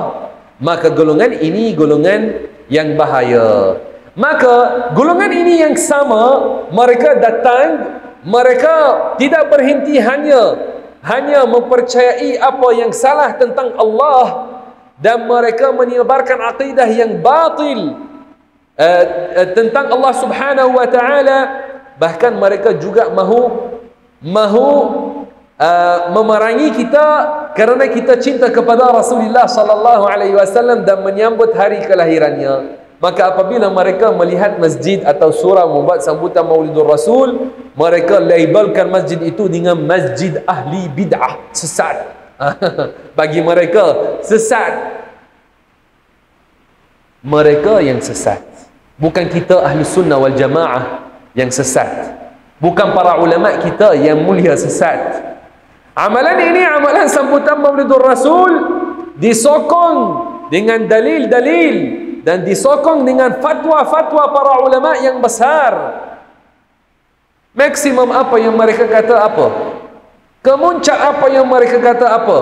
A: Maka golongan ini golongan yang bahaya. Maka golongan ini yang sama, mereka datang, mereka tidak berhenti hanya mempercayai apa yang salah tentang Allah, dan mereka menyebarkan akidah yang batil tentang Allah Subhanahu wa taala. Bahkan mereka juga mahu memerangi kita kerana kita cinta kepada Rasulullah sallallahu alaihi wasallam dan menyambut hari kelahirannya. Maka apabila mereka melihat masjid atau surau membuat sambutan Maulidur Rasul, mereka labelkan masjid itu dengan masjid ahli bid'ah, sesat. Bagi mereka sesat. Mereka yang sesat, bukan kita Ahli Sunnah wal Jamaah yang sesat, bukan para ulama kita yang mulia sesat. Amalan ini, amalan sambutan Maulidur Rasul, disokong dengan dalil-dalil dan disokong dengan fatwa-fatwa para ulama yang besar. Maksimum apa yang mereka kata apa? Kemuncak apa yang mereka kata apa?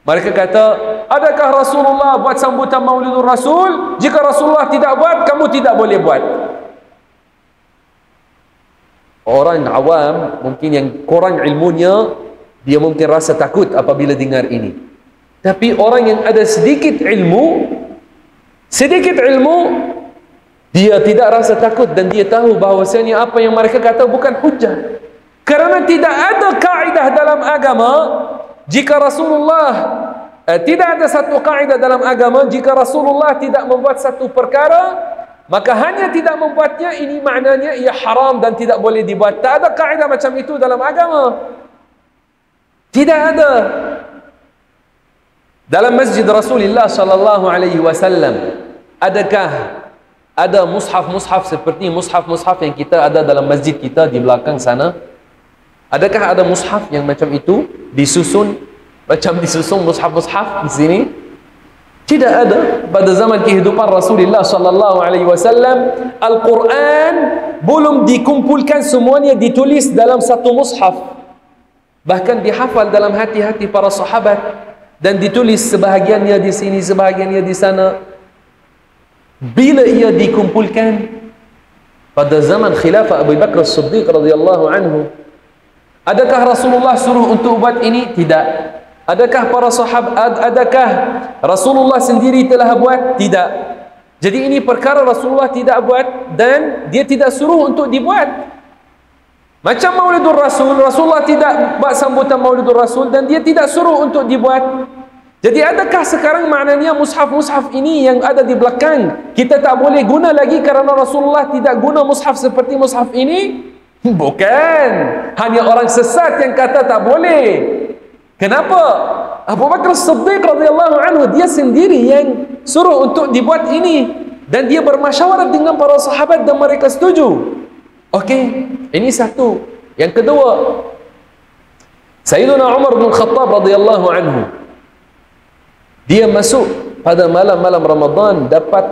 A: Mereka kata, adakah Rasulullah buat sambutan Maulidur Rasul? Jika Rasulullah tidak buat, kamu tidak boleh buat. Orang awam mungkin yang kurang ilmunya, dia mungkin rasa takut apabila dengar ini. Tapi orang yang ada sedikit ilmu, dia tidak rasa takut dan dia tahu bahawasanya apa yang mereka kata bukan hujah. Kerana tidak ada kaedah dalam agama, jika Rasulullah tidak ada satu kaedah dalam agama, jika Rasulullah tidak membuat satu perkara, maka hanya tidak membuatnya, ini maknanya ia haram dan tidak boleh dibuat. Tak ada kaedah macam itu dalam agama. Tidak ada. Dalam masjid Rasulullah sallallahu alaihi wasallam, adakah ada mushaf-mushaf seperti mushaf-mushaf yang kita ada dalam masjid kita di belakang sana? Adakah ada mushaf yang macam itu disusun mushaf-mushaf di sini? Tidak ada. Pada zaman kehidupan Rasulullah sallallahu alaihi wasallam, Al-Quran belum dikumpulkan semuanya ditulis dalam satu mushaf. Bahkan dihafal dalam hati-hati para sahabat dan ditulis sebahagiannya di sini, sebahagiannya di sana. Bila ia dikumpulkan pada zaman khilafah Abu Bakar As-Siddiq radhiyallahu anhu, adakah Rasulullah suruh untuk buat ini? Tidak. Adakah para sahabat, adakah Rasulullah sendiri telah buat? Tidak. Jadi ini perkara Rasulullah tidak buat dan dia tidak suruh untuk dibuat. Macam Maulidur Rasul, Rasulullah tidak buat sambutan Maulidur Rasul dan dia tidak suruh untuk dibuat. Jadi adakah sekarang maknanya mushaf-mushaf ini yang ada di belakang kita tak boleh guna lagi kerana Rasulullah tidak guna mushaf seperti mushaf ini? Bukan. Hanya orang sesat yang kata tak boleh. Kenapa? Abu Bakar Siddiq radhiyallahu anhu dia sendiri yang suruh untuk dibuat ini, dan dia bermasyawarah dengan para sahabat dan mereka setuju. Okey, ini satu. Yang kedua, Sayyidina Umar bin Khattab radhiyallahu anhu, dia masuk pada malam-malam Ramadan, dapat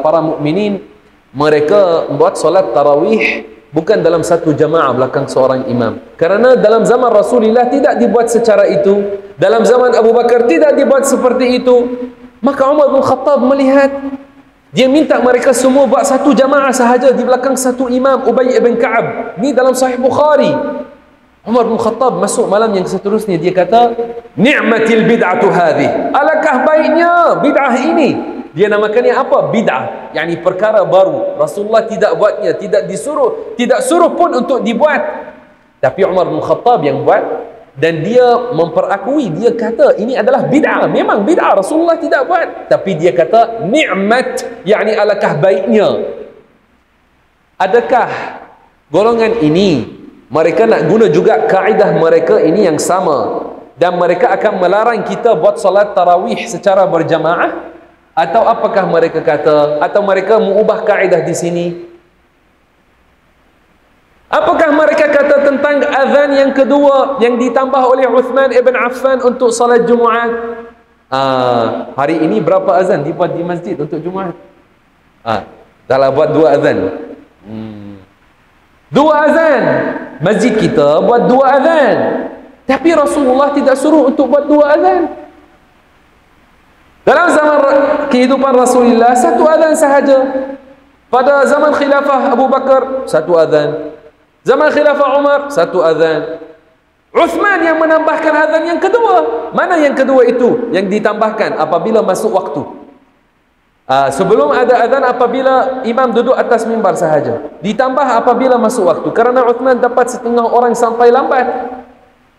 A: para mukminin mereka membuat solat tarawih bukan dalam satu jamaah belakang seorang imam. Kerana dalam zaman Rasulullah tidak dibuat secara itu, dalam zaman Abu Bakar tidak dibuat seperti itu. Maka Umar bin Khattab melihat, dia minta mereka semua buat satu jamaah sahaja di belakang satu imam, Ubay ibn Ka'ab. Ini dalam Sahih Bukhari. Umar bin Khattab masuk malam yang seterusnya, dia kata, ni'matil bid'atu hadhi, alakah baiknya bid'ah ini. Dia namakannya apa? Bid'ah, yakni perkara baru. Rasulullah tidak buatnya, tidak suruh pun untuk dibuat, tapi Umar bin Khattab yang buat, dan dia memperakui, dia kata ini adalah bid'ah. Memang bid'ah, Rasulullah tidak buat, tapi dia kata ni'mat, yakni alakah baiknya. Adakah golongan ini mereka nak guna juga kaedah mereka ini yang sama, dan mereka akan melarang kita buat salat tarawih secara berjamaah? Atau apakah mereka kata, atau mereka mengubah kaedah di sini? Apakah mereka kata tentang azan yang kedua yang ditambah oleh Uthman ibn Affan untuk salat Jumaat? Hari ini berapa azan dibuat di masjid untuk Jumaat? Dalam buat 2 azan. 2 azan. Masjid kita buat 2 azan. Tapi Rasulullah tidak suruh untuk buat 2 azan. Dalam zaman kehidupan Rasulullah, 1 azan sahaja. Pada zaman khilafah Abu Bakar, 1 azan. Zaman khilafah Umar, 1 azan. Uthman yang menambahkan azan yang kedua. Mana yang kedua itu? Yang ditambahkan apabila masuk waktu. Sebelum ada azan apabila imam duduk atas mimbar sahaja. Ditambah apabila masuk waktu. Kerana Uthman dapat setengah orang sampai lambat.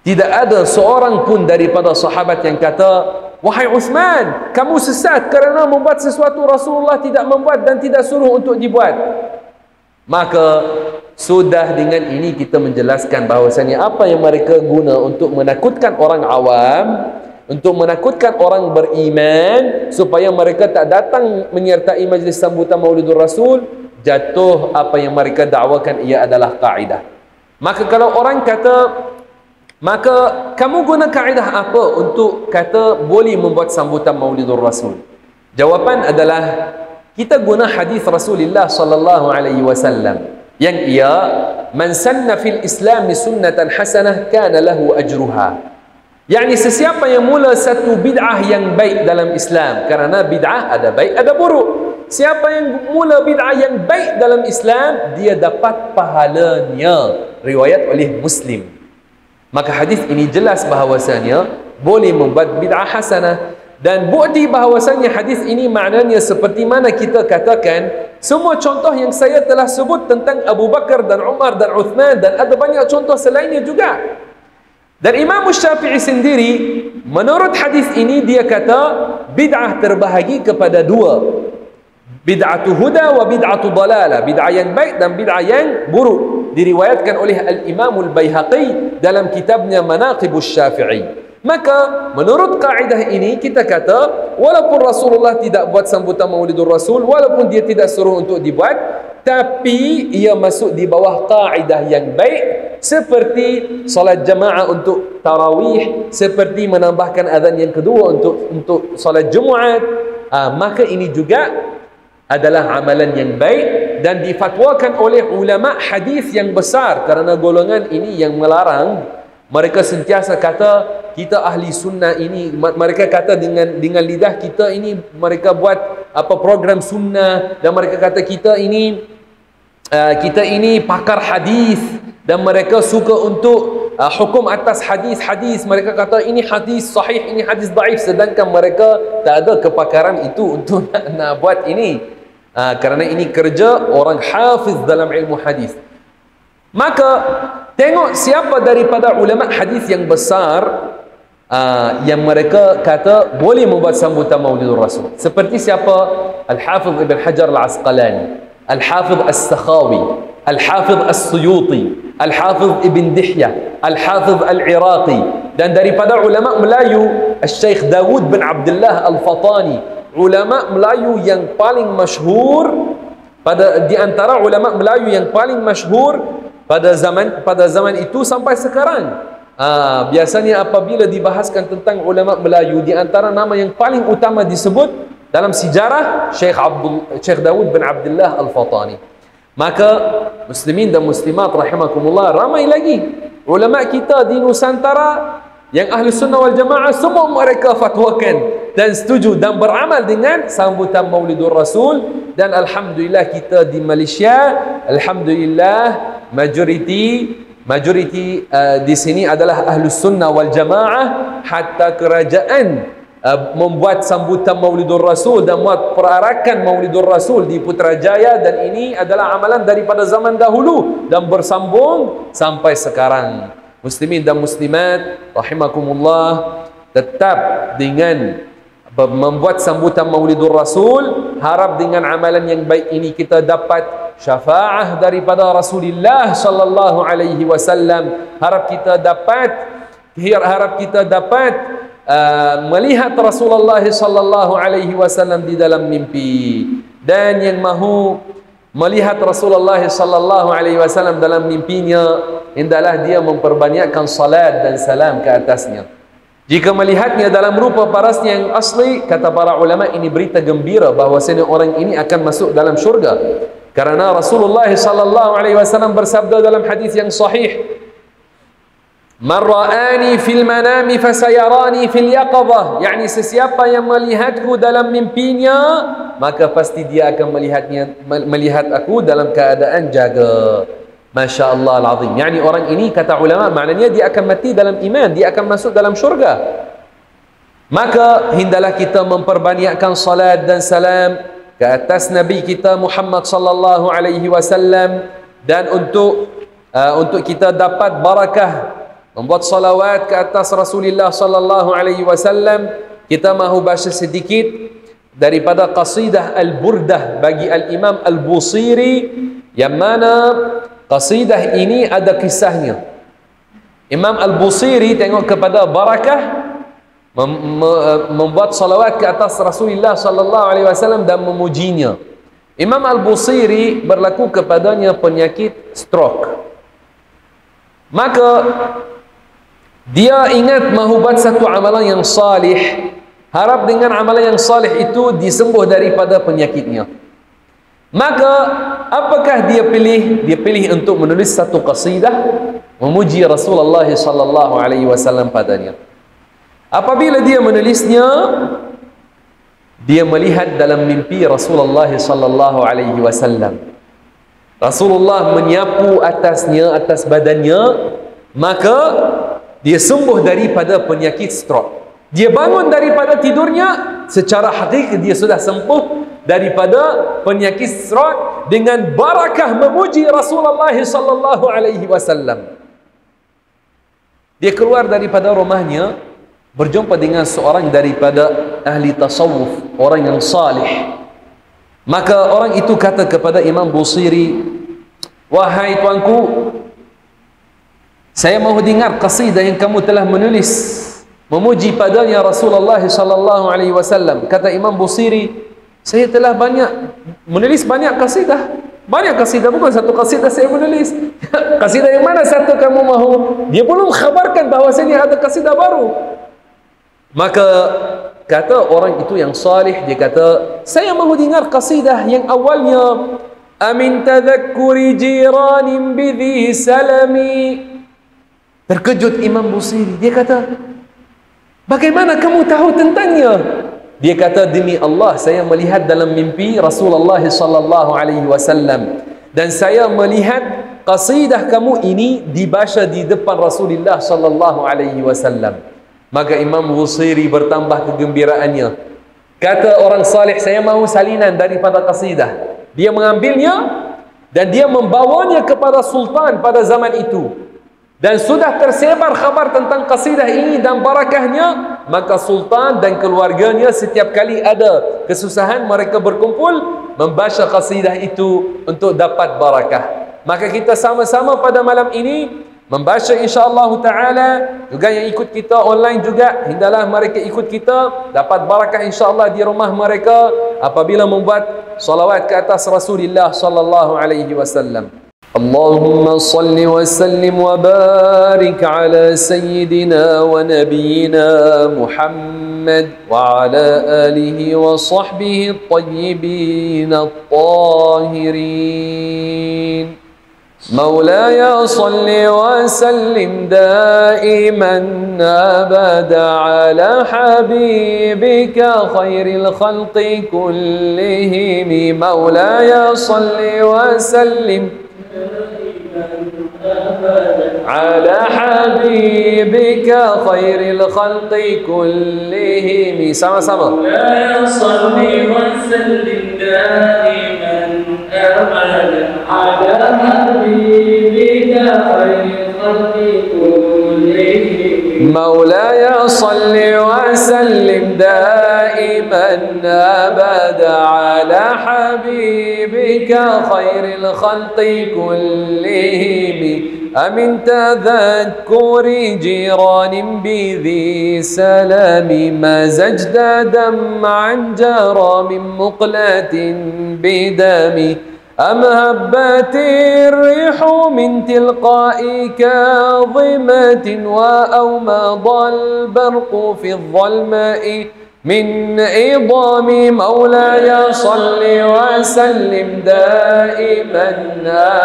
A: Tidak ada seorang pun daripada sahabat yang kata, wahai Uthman, kamu sesat kerana membuat sesuatu Rasulullah tidak membuat dan tidak suruh untuk dibuat. Maka sudah dengan ini kita menjelaskan bahawasanya apa yang mereka guna untuk menakutkan orang awam, untuk menakutkan orang beriman supaya mereka tak datang menyertai majlis sambutan Maulidur Rasul, jatuh apa yang mereka dakwakan ia adalah kaedah. Maka kalau orang kata, maka kamu guna kaedah apa untuk kata boleh membuat sambutan Maulidur Rasul? Jawapan adalah kita guna hadis Rasulullah sallallahu alaihi wasallam yang ia, man sanna fil Islam sunnatan hasanah kana lahu ajruha. Yani sesiapa yang mula satu bid'ah yang baik dalam Islam, kerana bid'ah ada baik ada buruk. Siapa yang mula bid'ah yang baik dalam Islam, dia dapat pahalanya. Riwayat oleh Muslim. Maka hadis ini jelas bahawasanya boleh membuat bid'ah hasanah. Dan bukti bahawasanya hadis ini maknanya seperti mana kita katakan semua contoh yang saya telah sebut tentang Abu Bakar dan Umar dan Uthman, dan ada banyak contoh selainnya juga. Dan Imam Syafi'i sendiri menurut hadis ini dia kata bid'ah terbahagi kepada 2. Bid'atu huda wa bid'atu dalalah. Bid'ah yang baik dan bid'ah yang buruk. Diriwayatkan oleh Al-Imam Al-Baihaqi dalam kitabnya Manaqibus Syafi'i. Maka menurut kaedah ini kita kata walaupun Rasulullah tidak buat sambutan Maulidur Rasul, walaupun dia tidak suruh untuk dibuat, tapi ia masuk di bawah kaedah yang baik, seperti solat jamaah untuk tarawih, seperti menambahkan azan yang kedua untuk solat Jumaat. Maka ini juga adalah amalan yang baik dan difatwakan oleh ulama hadis yang besar. Kerana golongan ini yang melarang, mereka sentiasa kata kita ahli sunnah ini, mereka kata dengan lidah kita ini, mereka buat apa program sunnah, dan mereka kata kita ini pakar hadis, dan mereka suka untuk hukum atas hadis-hadis. Mereka kata ini hadis sahih, ini hadis dhaif, sedangkan mereka tak ada kepakaran itu untuk nak buat ini. Kerana ini kerja orang hafiz dalam ilmu hadis. Maka tengok siapa daripada ulama hadis yang besar yang mereka kata boleh membuat sambutan Maulidur Rasul. Seperti siapa? Al-Hafidh Ibn Hajar Al-Asqalani, Al-Hafidh As-Sakhawi, Al-Hafidh As-Suyuti, Al-Hafidh Ibn Dihyah, Al-Hafidh Al-Iraqi, dan daripada ulama Melayu Al-Syeikh Dawud bin Abdullah Al-Fatani. Ulama Melayu yang paling masyhur, di antara ulama Melayu yang paling masyhur pada zaman itu sampai sekarang. Biasanya apabila dibahaskan tentang ulama Melayu, di antara nama yang paling utama disebut dalam sejarah Syekh Dawud bin Abdullah Al-Fatani. Maka muslimin dan muslimat rahimakumullah, ramai lagi ulama kita di Nusantara yang ahli sunnah wal jamaah, semua mereka fatwakan dan setuju dan beramal dengan sambutan Maulidur Rasul. Dan alhamdulillah kita di Malaysia, alhamdulillah majoriti di sini adalah ahli sunnah wal jamaah. Hatta kerajaan membuat sambutan Maulidur Rasul dan membuat perarakan Maulidur Rasul di Putrajaya, dan ini adalah amalan daripada zaman dahulu dan bersambung sampai sekarang. Muslimin dan muslimat rahimakumullah, tetap dengan membuat sambutan Maulidur Rasul, harap dengan amalan yang baik ini kita dapat syafaah daripada Rasulullah sallallahu alaihi wasallam. Harap kita dapat melihat Rasulullah sallallahu alaihi wasallam di dalam mimpi. Dan yang mahu melihat Rasulullah sallallahu alaihi wasallam dalam mimpinya, hendaklah dia memperbanyakkan salat dan salam ke atasnya. Jika melihatnya dalam rupa parasnya yang asli, kata para ulama, ini berita gembira bahwasanya orang ini akan masuk dalam syurga. Karena Rasulullah sallallahu alaihi wasallam bersabda dalam hadis yang sahih, "Man ra'ani fil manami fasayarani fil yaqadhah." Yani sesiapa yang melihatku dalam mimpinya, maka pasti dia akan melihat aku dalam keadaan jaga. Masya Allah al-azim. Yani orang ini, kata ulama, maknanya dia akan mati dalam iman, dia akan masuk dalam syurga. Maka hendaklah kita memperbanyakkan salat dan salam ke atas Nabi kita Muhammad sallallahu alaihi wasallam. Dan untuk kita dapat barakah membuat salawat ke atas Rasulullah sallallahu alaihi wasallam, kita mahu baca sedikit daripada qasidah Al-Burdah bagi Al-Imam Al-Busiri, yang mana qasidah ini ada kisahnya. Imam Al-Busiri tengok kepada barakah membuat salawat ke atas Rasulullah sallallahu alaihi wasallam dan memujinya. Imam Al-Busiri berlaku kepadanya penyakit stroke. Maka dia ingat mahu buat satu amalan yang salih, harap dengan amalan yang salih itu disembuh daripada penyakitnya. Maka apakah dia pilih? Dia pilih untuk menulis satu qasidah memuji Rasulullah sallallahu alaihi wasallam padanya. Apabila dia menulisnya, dia melihat dalam mimpi Rasulullah sallallahu alaihi wasallam. Rasulullah menyapu atasnya, atas badannya, maka dia sembuh daripada penyakit stroke. Dia bangun daripada tidurnya, secara hakiki dia sudah sembuh daripada penyakit stroke dengan barakah memuji Rasulullah sallallahu alaihi wasallam. Dia keluar daripada rumahnya, berjumpa dengan seorang daripada ahli tasawuf, orang yang salih. Maka orang itu kata kepada Imam Busiri, "Wahai tuanku, saya mahu dengar qasidah yang kamu telah menulis memuji padanya Rasulullah sallallahu alaihi wasallam." Kata Imam Busiri, "Saya telah menulis banyak qasidah. Banyak qasidah, bukan satu qasidah saya menulis." Qasidah yang mana satu kamu mahu? Dia belum khabarkan bahwasanya ada qasidah baru. Maka kata orang itu yang salih, dia kata, "Saya mahu dengar qasidah yang awalnya, amin tadhakkuri jiranin bidhi salami." Terkejut Imam Busiri, dia kata, "Bagaimana kamu tahu tentangnya?" Dia kata, "Demi Allah, saya melihat dalam mimpi Rasulullah sallallahu alaihi wasallam, dan saya melihat qasidah kamu ini dibaca di depan Rasulullah sallallahu alaihi wasallam." Maka Imam Busiri bertambah kegembiraannya. Kata orang salih, "Saya mahu salinan daripada qasidah." Dia mengambilnya dan dia membawanya kepada sultan pada zaman itu. dan sudah tersebar khabar tentang qasidah ini dan barakahnya, maka sultan dan keluarganya setiap kali ada kesusahan mereka berkumpul membaca qasidah itu untuk dapat barakah. Maka kita sama-sama pada malam ini membaca insya-Allah taala, juga yang ikut kita online juga hendaklah mereka ikut kita dapat barakah insya-Allah di rumah mereka apabila membuat salawat ke atas Rasulullah sallallahu alaihi wasallam. اللهم صل وسلم وبارك على سيدنا ونبينا محمد وعلى آله وصحبه الطيبين الطاهرين. مولاي صل وسلم دائما أبدا على حبيبك خير الخلق كلهم. مولاي صل وسلم على حبيبك خير الخلق كلهم. sama-sama.
C: مولاي صل وسلم دائما أبدا على حبيبك خير الخلق كلهم.
A: مولاي صل وسلم دائما أبدا على حبيبك خير الخلق كلهم. أمن تذكر جيران بذي سلام مزجت دمعا جرى من مقلة بدم. أم هبت الريح من تلقاء كاظمة وأومض البرق في الظلماء من عظام. مولاي صل وسلم دائما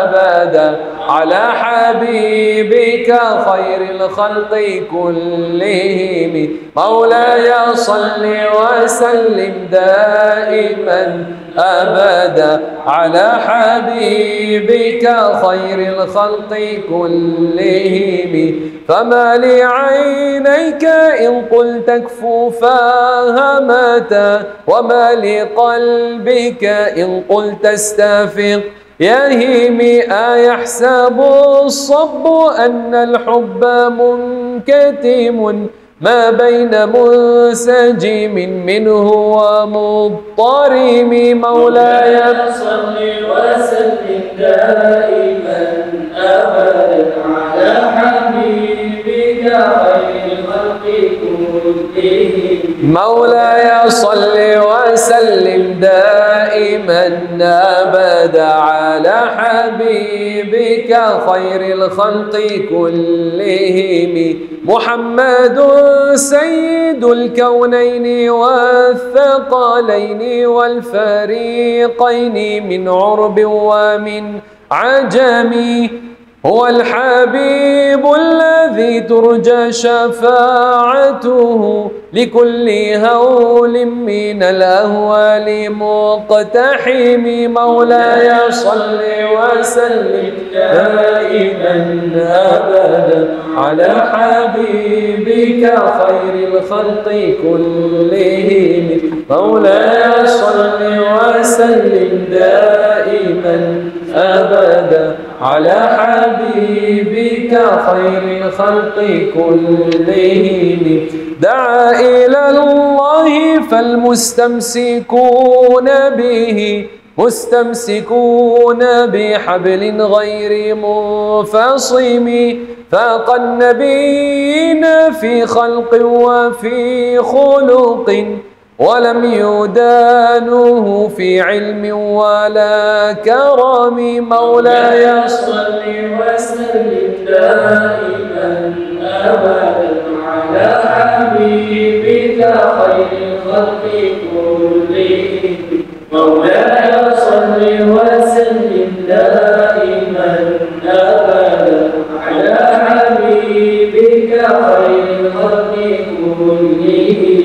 A: أبدا على حبيبك خير الخلق كلهم. مولاي صل وسلم دائما أبدا على حبيبك خير الخلق كلهم. فما لعينيك إن قلت كفوفا همتا وما لقلبك إن قلت استافق يهيم. أيحسب الصب أن الحب منكتم ما بين منسجم منه ومضطرم. مولاي
C: صل وسلم دائما أبدا على حبيبك خير الخلق كلهم.
A: مولاي صل وسلم دائما أبدا على حبيبك خير الخلق كلهم. محمد سيد الكونين والثقلين والفريقين من عرب ومن عجم. هو الحبيب الذي ترجى شفاعته لكل هول من الأهوال مقتحم. مولاي صل وسلم دائما أبدا على حبيبك خير الخلق كلهم. مولاي صل وسلم دائما أبدا على حبيبك خير الخلق كلهم. دعا إلى الله فالمستمسكون به مستمسكون بحبل غير منفصم. فاق النبيين في خلق وفي خلق ولم يدانوه في علم ولا كرم. مولاي
C: صل وسلم دائما أبدا على حبيبك خير الخلق كلهم. مولاي صل وسلم دائما أبدا على حبيبك خير الخلق كلهم.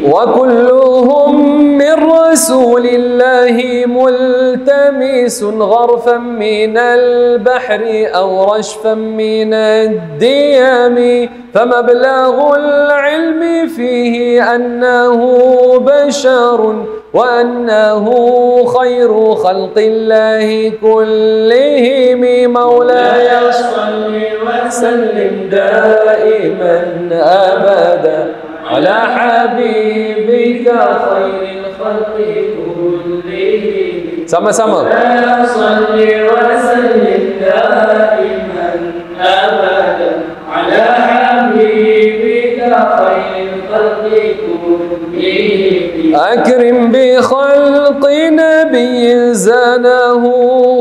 A: وكلهم من رسول الله ملتمس غرفا من البحر أو رشفا من الديم فمبلغ العلم فيه أنه بشر وأنه خير خلق الله كلهم مولاي صل وسلم دائما أبدا على حبيبك خير الخلق كلهم sama-sama صل وسلم دائما أبدا على حبيبك خير الخلق كلهم أكرم بخلق نبي زانه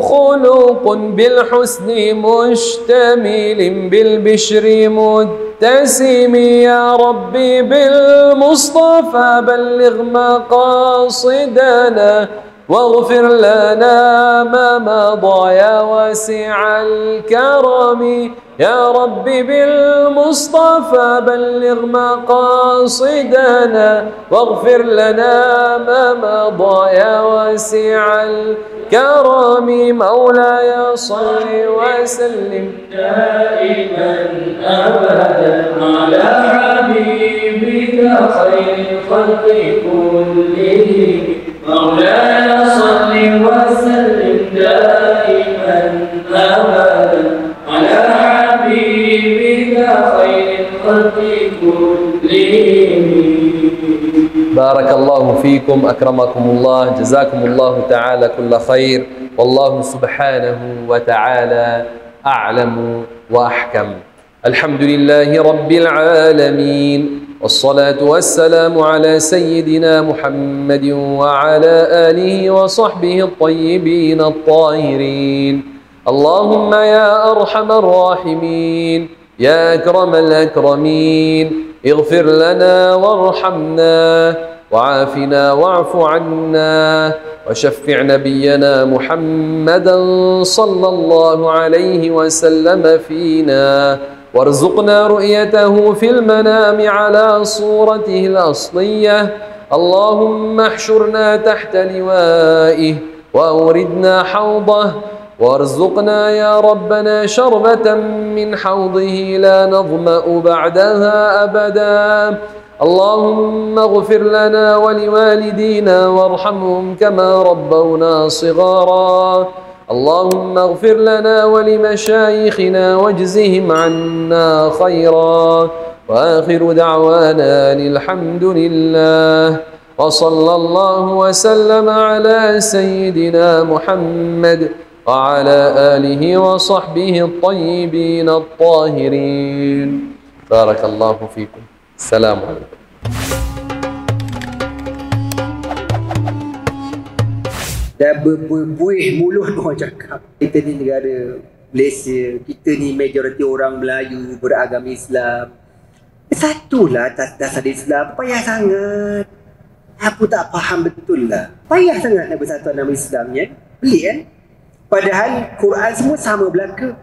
A: خلق بالحسن مشتمل بالبشر متسم يا ربي بالمصطفى بلغ مقاصدنا واغفر لنا ما مضى يا واسع الكرم يا ربي بالمصطفى بلغ مقاصدنا واغفر لنا ما مضى يا واسع الكرم مولاي صل وسلم دائما أبدا على حبيبك خير الخلق كلهم مولاي صل وسلم دائما أبدا على حبيبك خير الخلق كلهم. بارك الله فيكم أكرمكم الله جزاكم الله تعالى كل خير والله سبحانه وتعالى أعلم وأحكم. الحمد لله رب العالمين والصلاة والسلام على سيدنا محمد وعلى آله وصحبه الطيبين الطاهرين. اللهم يا أرحم الراحمين يا أكرم الأكرمين اغفر لنا وارحمنا وعافنا واعف عنا وشفع نبينا محمدا صلى الله عليه وسلم فينا وارزقنا رؤيته في المنام على صورته الأصلية. اللهم احشرنا تحت لوائه وأوردنا حوضه وارزقنا يا ربنا شربة من حوضه لا نظمأ بعدها أبدا. اللهم اغفر لنا ولوالدينا وارحمهم كما ربونا صغارا. اللهم اغفر لنا ولمشايخنا واجزهم عنا خيرا. وآخر دعوانا الحمد لله وصلى الله وسلم على سيدنا محمد وعلى آله وصحبه الطيبين الطاهرين. بارك الله فيكم. السلام عليكم.
D: Dah berbuih mulut orang cakap kita ni negara Malaysia, kita ni majoriti orang Melayu beragama Islam. Satulah atas dasar Islam, payah sangat. Aku tak faham betul lah. Payah sangat nak bersatu nama Islamnya. Pelik kan? Padahal Quran semua sama belaka.